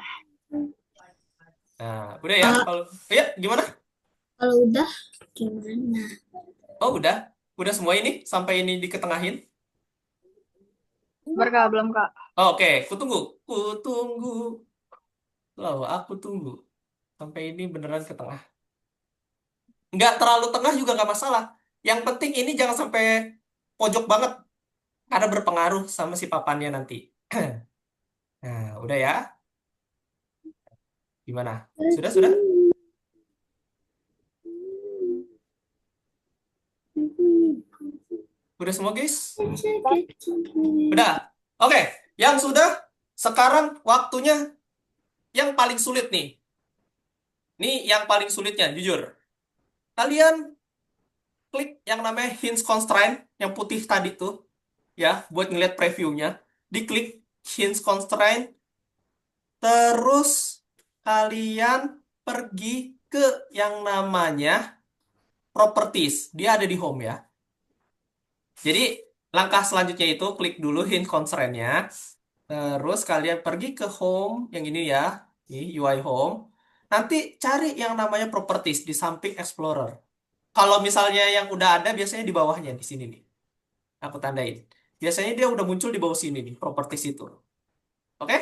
Nah, udah ya. Kalau Kalau, ya, gimana? kalau udah gimana? Oh, udah. Udah semua ini? Sampai ini diketengahin? Sabar, Kak, belum, Kak. Oh, oke, kutunggu. Kutunggu. Loh, aku tunggu. Sampai ini beneran ke tengah. Nggak terlalu tengah juga nggak masalah. Yang penting ini jangan sampai pojok banget. Karena berpengaruh sama si papannya nanti. Nah, udah ya. Gimana? Sudah, sudah? Udah semua, guys? Udah. Oke, yang sudah, sekarang waktunya yang paling sulit nih. Ini yang paling sulitnya, jujur. Kalian klik yang namanya hinge constraint, yang putih tadi tuh, ya, buat ngeliat previewnya. Diklik hinge constraint, terus kalian pergi ke yang namanya properties. Dia ada di home ya. Jadi langkah selanjutnya itu klik dulu hint constraint-nya. Terus kalian pergi ke home yang ini ya. Ini UI home. Nanti cari yang namanya properties di samping explorer. Kalau misalnya yang udah ada biasanya di bawahnya di sini nih. Aku tandain. Biasanya dia udah muncul di bawah sini nih, properties itu. Oke?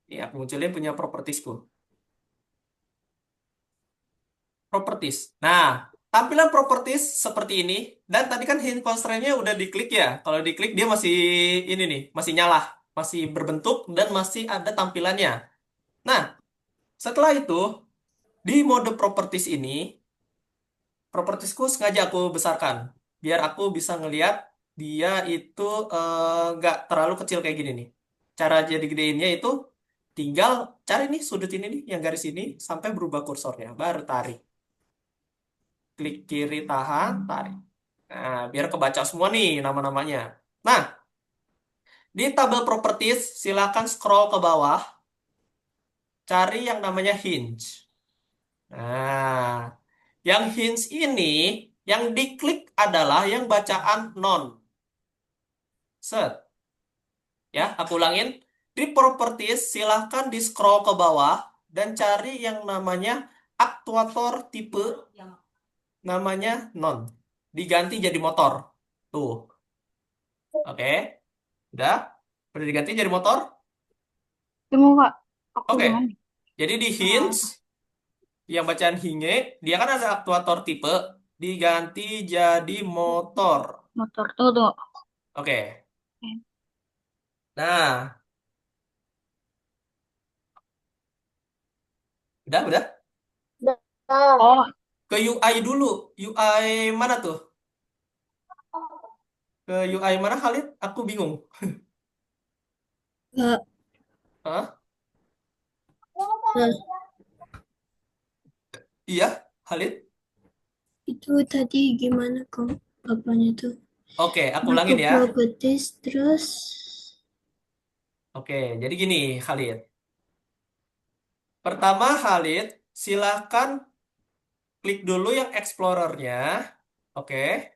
Ini aku munculin punya propertiesku. Properties. Nah, tampilan properties seperti ini. Dan tadi kan hint constraint-nya udah diklik ya. Kalau diklik dia masih ini nih, masih nyala. Masih berbentuk dan masih ada tampilannya. Nah, setelah itu, di mode properties ini, propertiesku sengaja aku besarkan. Biar aku bisa ngelihat dia itu nggak terlalu kecil kayak gini nih. Cara jadi gedeinnya itu tinggal cari nih sudut ini nih, yang garis ini, sampai berubah kursornya. Baru tarik. Klik kiri tahan, tarik. Nah, biar kebaca semua nih nama-namanya. Nah, di tabel properties silakan scroll ke bawah, cari yang namanya hinge. Nah, yang hinge ini yang diklik adalah yang bacaan non. Set. Ya, aku ulangin. Di properties silahkan di scroll ke bawah dan cari yang namanya aktuator tipe namanya non. Diganti jadi motor. Tuh. Oke. Udah? Udah diganti jadi motor? Tunggu, Kak. Aku Oke. gimana? Jadi di hinge, yang bacaan hinge, dia kan ada aktuator tipe, diganti jadi motor. Motor. Tunggu, tunggu. Oke. Nah, udah. Oh, Ke UI dulu. UI mana tuh? Ke UI mana Khalid? Aku bingung. Kak, Hah? nah, Iya, Khalid? itu tadi gimana kok apanya tuh? Oke, aku Aku ulangin ya. properties terus Oke, jadi gini Khalid. Pertama Khalid, silakan klik dulu yang Explorer-nya. Oke.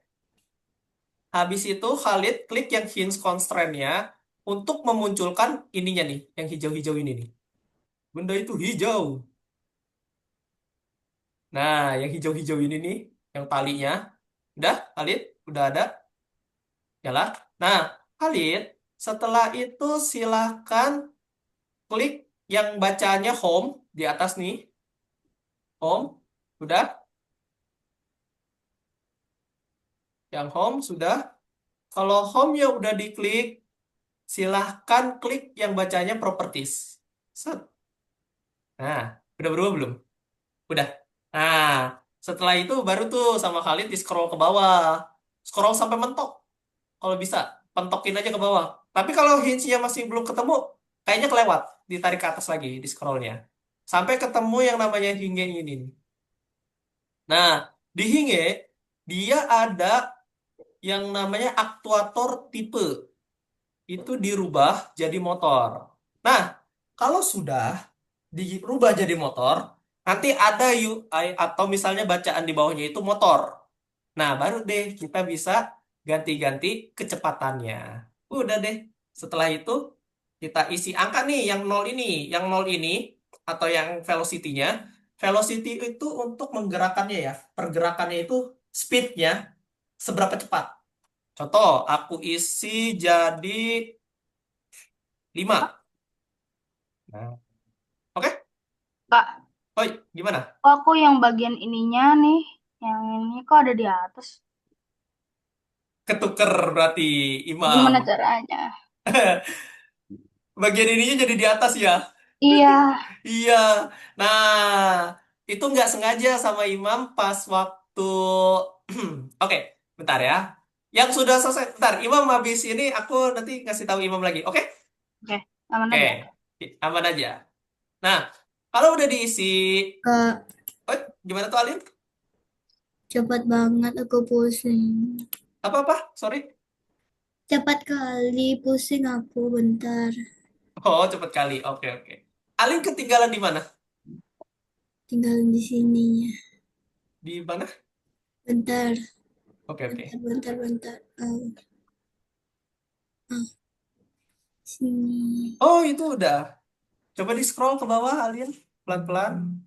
Habis itu Khalid klik yang hints constraint-nya untuk memunculkan ininya nih, yang hijau-hijau ini nih. Benda itu hijau. Nah, yang hijau-hijau ini nih, yang talinya. Udah, Khalid? Udah ada? Nyala. Nah, Khalid, setelah itu silakan klik yang bacanya home di atas nih. Home. Udah? Yang home sudah. Kalau home ya udah diklik, silahkan klik yang bacanya properties. Set. Nah, udah berubah belum? Udah. Nah, setelah itu baru tuh sama Khalid di scroll ke bawah. Scroll sampai mentok. Kalau bisa, pentokin aja ke bawah. Tapi kalau hinge-nya masih belum ketemu, kayaknya kelewat. Ditarik ke atas lagi di scrollnya. Sampai ketemu yang namanya hinge ini. Nah, di hinge, dia ada yang namanya aktuator tipe. Itu dirubah jadi motor. Nah, kalau sudah dirubah jadi motor, nanti ada UI atau misalnya bacaan di bawahnya itu motor. Nah, baru deh kita bisa ganti-ganti kecepatannya. Udah deh. Setelah itu kita isi angka nih yang nol ini. Yang nol ini atau yang velocity-nya. Velocity itu untuk menggerakkannya ya. Pergerakannya itu speed-nya seberapa cepat. Contoh, aku isi jadi 5. Nah, oke? Kak, Oi, gimana? kok aku yang bagian ininya nih, yang ini kok ada di atas? Ketuker berarti Imam. Gimana caranya? Bagian ininya jadi di atas ya. Iya, Iya. Nah, itu nggak sengaja sama Imam pas waktu. Oke, bentar ya. Yang sudah selesai. Bentar, Imam habis ini aku nanti ngasih tahu Imam lagi. Oke? oke, aman Oke, aja. aman aja. Nah, kalau udah diisi. Kak, Oh, gimana tuh Alin? cepat banget aku pusing. Apa-apa? Sorry. Cepat kali pusing aku bentar. Oh, cepet kali. Oke, oke. Alin ketinggalan di mana? Tinggalin di sininya. Di mana? Bentar, Oke, oke. bentar. Ah, sini. Oh, itu udah. Coba di scroll ke bawah, Alin. Pelan-pelan.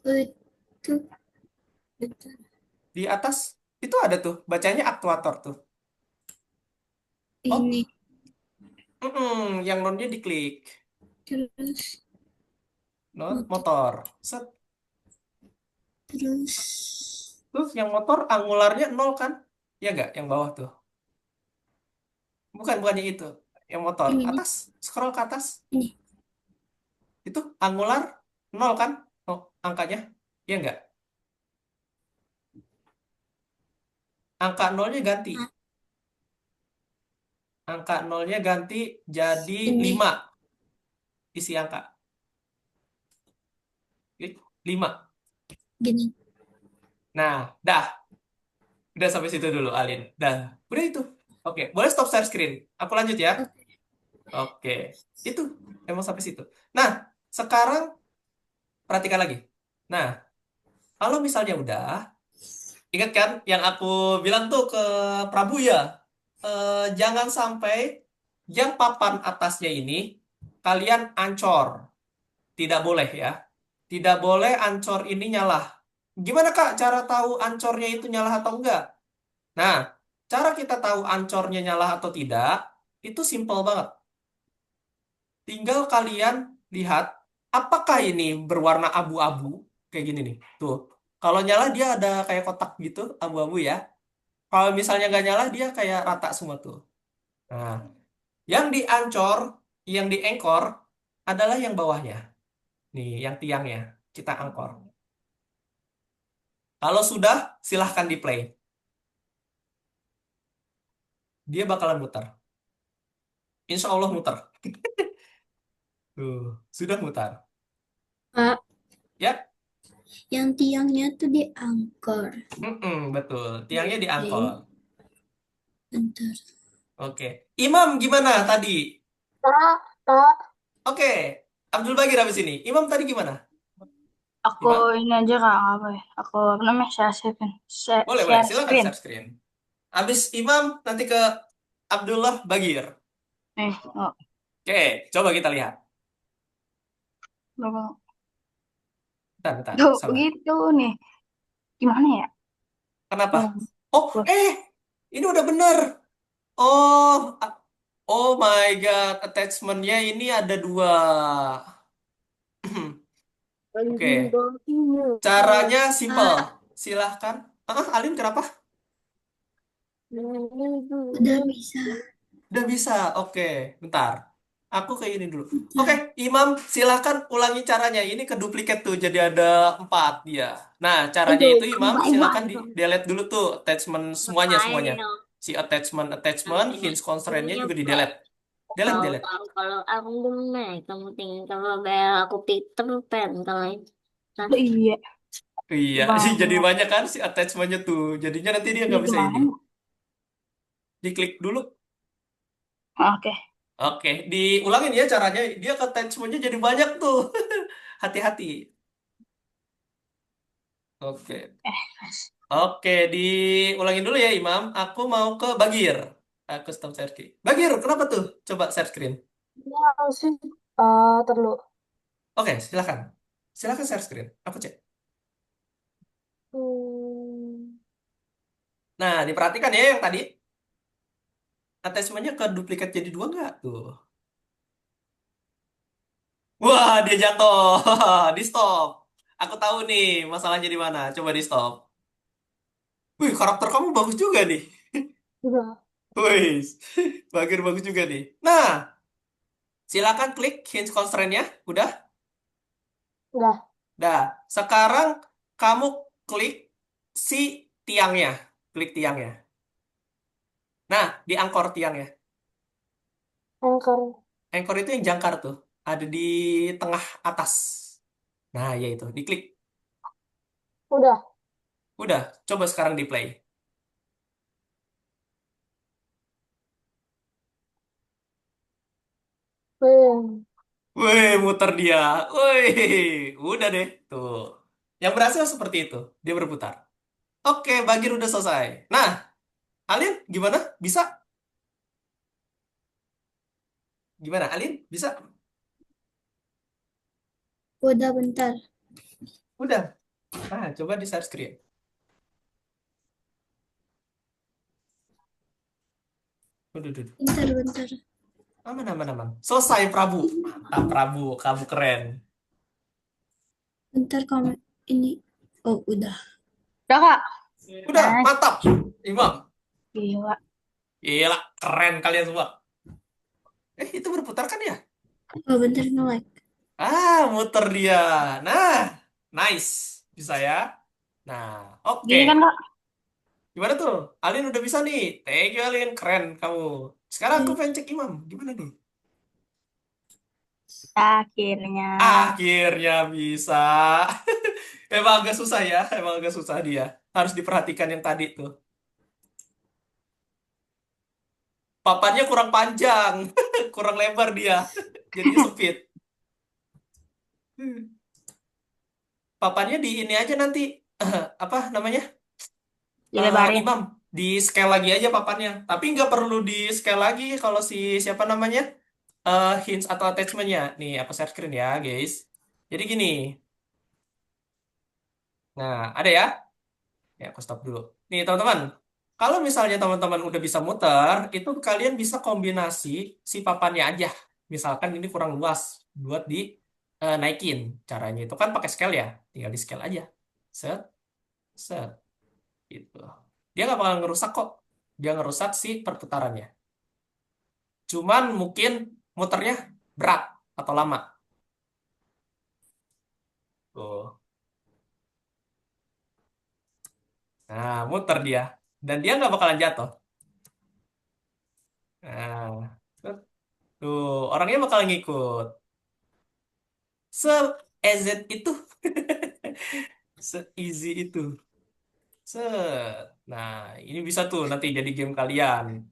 Itu bentar. Di atas. Itu ada tuh. Bacanya aktuator tuh. Oh, Ini yang nonnya diklik. terus Non motor, motor. Set. terus Terus yang motor angularnya 0 kan? Ya nggak? Yang bawah tuh. Bukannya itu. Yang motor. ini nih, Atas. Scroll ke atas. ini. Itu angular 0 kan? Oh, angkanya. Ya nggak? Angka nolnya ganti. Ah, Angka nolnya ganti jadi ini 5. Isi angka. 5. gini. Nah, dah. Udah sampai situ dulu, Alin. Dah. Udah itu. Oke, boleh stop share screen. Aku lanjut ya. Oke. Oke. Itu. Emang sampai situ. Nah, sekarang perhatikan lagi. Nah, kalau misalnya udah, ingat kan yang aku bilang tuh ke Prabu ya, jangan sampai yang papan atasnya ini kalian ancor. Tidak boleh ya. Tidak boleh ancor ini nyala. Gimana Kak cara tahu ancornya itu nyala atau enggak? Nah, cara kita tahu ancornya nyala atau tidak, itu simpel banget. Tinggal kalian lihat, apakah ini berwarna abu-abu? Kayak gini nih. Tuh. Kalau nyala dia ada kayak kotak gitu, abu-abu ya. Kalau misalnya nggak nyala, dia kayak rata semua tuh. Nah, yang diancor, yang diengkor adalah yang bawahnya. Nih, yang tiangnya. Kita angkor. Kalau sudah, silahkan di play. dia bakalan muter. Insya Allah muter. Tuh, sudah muter. Pak, Ya, yang tiangnya tuh diangkor. betul. Tiangnya Oke, diangkor. bentar. Oke. Imam gimana tadi? Kak, Kak, Oke. Abdul Bagir habis ini. Imam tadi gimana? Aku Imam? ini aja Kak, apa ya? Aku apa namanya? Share screen. Boleh, boleh. Share Silakan screen. share screen. Habis Imam nanti ke Abdullah Bagir. Nih, oh, Oke, coba kita lihat. berapa? Bentar, bentar. Tuh, Sabar. begitu nih. Gimana ya? Kenapa? Oh, Oh, wah. ini udah bener. Oh, oh my God. Attachment-nya ini ada dua. Oke. Caranya simple. Pak, Silahkan. Alin kenapa? udah bisa. Udah bisa. Oke, bentar. Aku ke ini dulu. Oke, Imam, silahkan ulangi caranya. Ini keduplikat tuh, jadi ada 4 dia. Nah, caranya itu Imam, silahkan di delete dulu tuh attachment semuanya semuanya. Si attachment, hinge constraint-nya juga di delete. Delete, delete. Tahu-tahu kalau aku benar, kamu tinggal kalau bel aku Peter Pan kalau itu. Nah, Oh, iya, Iya, sih jadi banyak. banyak kan si attachment-nya tuh. Jadinya nanti dia Ini nggak bisa ini. gimana? Diklik dulu. Oke. Oke, diulangin ya caranya. Dia ke attachment-nya jadi banyak tuh. Hati-hati. Oke. Oke, diulangin dulu ya Imam. Aku mau ke Bagir. Aku stop share screen. Bagir, kenapa tuh? Coba share screen. ya sih. Terlalu. Oke, silakan. Silakan share screen. Aku cek. Hmm, Nah, diperhatikan ya yang tadi. Attachment-nya ke duplikat jadi dua nggak tuh? Wah, dia jatuh. Di stop. Aku tahu nih masalahnya di mana. Coba di stop. Wih, karakter kamu bagus juga nih. udah, Wih, Bagir bagus juga nih. Nah, silakan klik hinge constraint-nya. Udah? udah. Dah, sekarang kamu klik si tiangnya. Klik tiangnya. Nah, di angkor tiangnya. Anchor. Angkor itu yang jangkar tuh. Ada di tengah atas. Nah, ya itu. Diklik. Udah. Udah, coba sekarang di play. Hmm. Wih, muter dia. Wih, udah deh. Tuh. Yang berhasil seperti itu. Dia berputar. Oke, Bagir udah selesai. Nah, Alin gimana? Bisa? Gimana, Alin? Bisa? Udah bentar. Udah. Nah, coba di share screen. Udah, udah, udah. Bentar, bentar. Aman, aman, aman. Selesai, Prabu. Mantap, Prabu. Kamu keren. Bentar kamu ini. Oh, udah. Udah Kak. Udah, Nice. mantap. Imam. Gila. Gila, keren kalian semua. Itu berputar kan ya? Oh, bentar nge-like. Muter dia. Nah, nice. Bisa ya? Nah, oke. Gini kan Kak? Gimana tuh? Alin udah bisa nih. Thank you, Alin. Keren kamu. Sekarang aku Ya, pengen cek Imam. Gimana nih? Akhirnya. Akhirnya bisa. Emang agak susah ya. Emang agak susah dia. Harus diperhatikan yang tadi tuh. Papannya kurang panjang. Kurang lebar dia. Jadinya sempit. Papannya di ini aja nanti. Apa namanya? Dilebarin. Imam. Di scale lagi aja papannya. Tapi nggak perlu di scale lagi kalau si siapa namanya? Hints atau attachmentnya. Nih, aku share screen ya, guys. Jadi gini. Nah, ada ya? Ya, aku stop dulu. Nih, teman-teman. Kalau misalnya teman-teman udah bisa muter, itu kalian bisa kombinasi si papannya aja. Misalkan ini kurang luas buat di naikin. Caranya itu kan pakai scale ya. Tinggal di scale aja. Set, set, gitu. Dia nggak bakal ngerusak kok. Dia ngerusak si perputarannya. Cuman mungkin muternya berat atau lama. Tuh. Nah, muter dia. Dan dia nggak bakalan jatuh. Nah, tuh orangnya bakal ngikut. Se-easy itu, se-easy itu. Set. Nah, ini bisa tuh nanti jadi game kalian.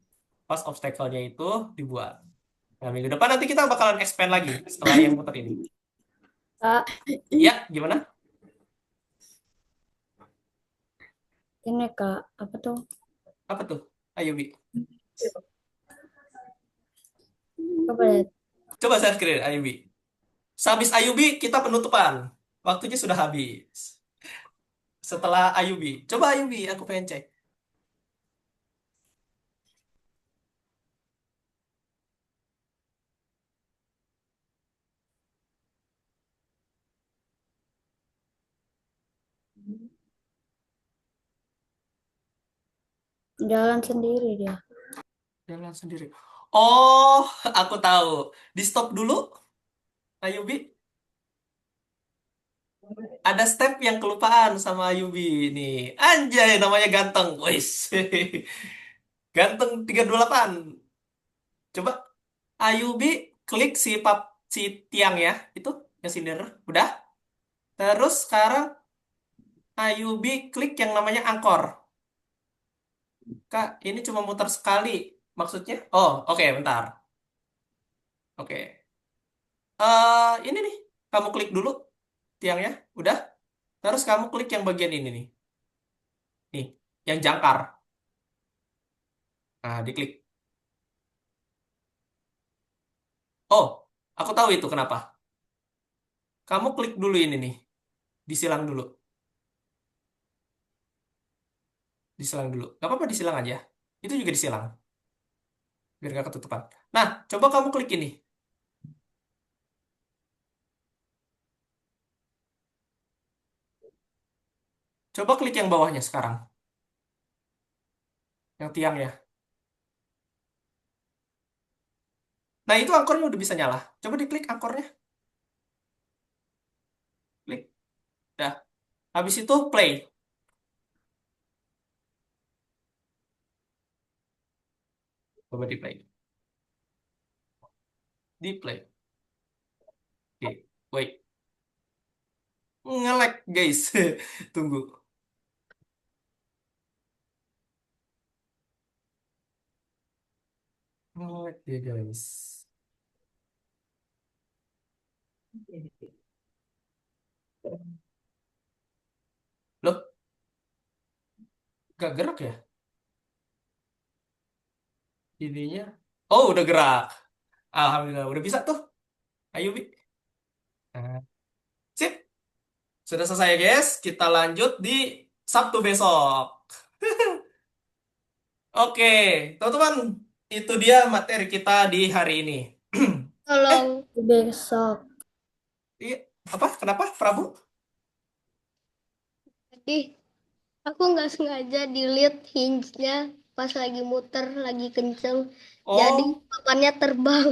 Pas obstacle-nya itu dibuat. Nah, minggu depan nanti kita bakalan expand lagi setelah yang putar ini. Kak, Ya, gimana? ini Kak, apa tuh? Apa tuh? Ayo, Bi. Apa ya? Coba share screen, Ayo, Bi. Sehabis Ayubi, kita penutupan. Waktunya sudah habis. Setelah Ayubi. Coba Ayubi, aku pengen cek. Jalan sendiri dia. Jalan sendiri. Oh, aku tahu. Di stop dulu, Ayubi. Ada step yang kelupaan sama Ayubi nih. Anjay, namanya ganteng. Wis. Ganteng 328. Coba Ayubi klik si tiang ya. Itu yang sindir. Udah. Terus sekarang Ayubi klik yang namanya angkor. Kak, ini cuma muter sekali. Maksudnya? Oh, oke, bentar. Oke. Ini nih. Kamu klik dulu tiangnya. Udah. Terus kamu klik yang bagian ini nih. Nih, yang jangkar. Nah, diklik. Oh, aku tahu itu kenapa. Kamu klik dulu ini nih. Disilang dulu. Disilang dulu. Gak apa-apa disilang aja. Itu juga disilang. Biar gak ketutupan. Nah, coba kamu klik ini. Coba klik yang bawahnya sekarang. Yang tiangnya. Nah, itu angkornya udah bisa nyala. Coba diklik angkornya. Klik. Dah. Habis itu play. Coba di play. Di play. Oke. Wait. Nge-lag, guys. Tunggu. Nge-lag ya, guys. Loh, gak gerak ya? Ininya. Oh, udah gerak. Alhamdulillah. Udah bisa tuh. Ayo, Bi. Nah, sip. Sudah selesai, guys. Kita lanjut di Sabtu besok. Oke, teman-teman. Itu dia materi kita di hari ini. Tolong. Besok. Iya. Apa? Kenapa, Prabu? Tadi aku nggak sengaja delete hinge-nya pas lagi muter, lagi kenceng. Jadi Oh, papannya terbang.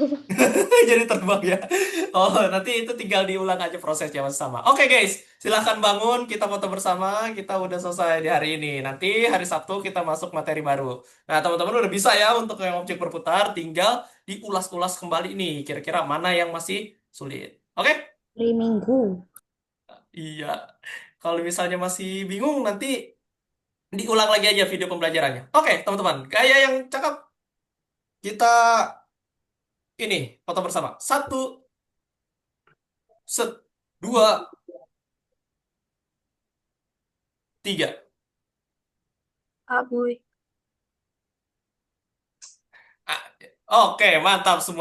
jadi terbang ya. Oh, nanti itu tinggal diulang aja prosesnya masih sama. Oke, guys. Silahkan bangun. Kita foto bersama. Kita udah selesai di hari ini. Nanti hari Sabtu kita masuk materi baru. Nah, teman-teman udah bisa ya untuk yang objek berputar. Tinggal diulas-ulas kembali nih. Kira-kira mana yang masih sulit. Oke? Hari Minggu. Iya. Kalau misalnya masih bingung, nanti diulang lagi aja video pembelajarannya. Oke, teman-teman. Kayak yang cakep. Kita ini foto bersama. Satu, set, dua, tiga. Aboy. Ah, oke, mantap semua.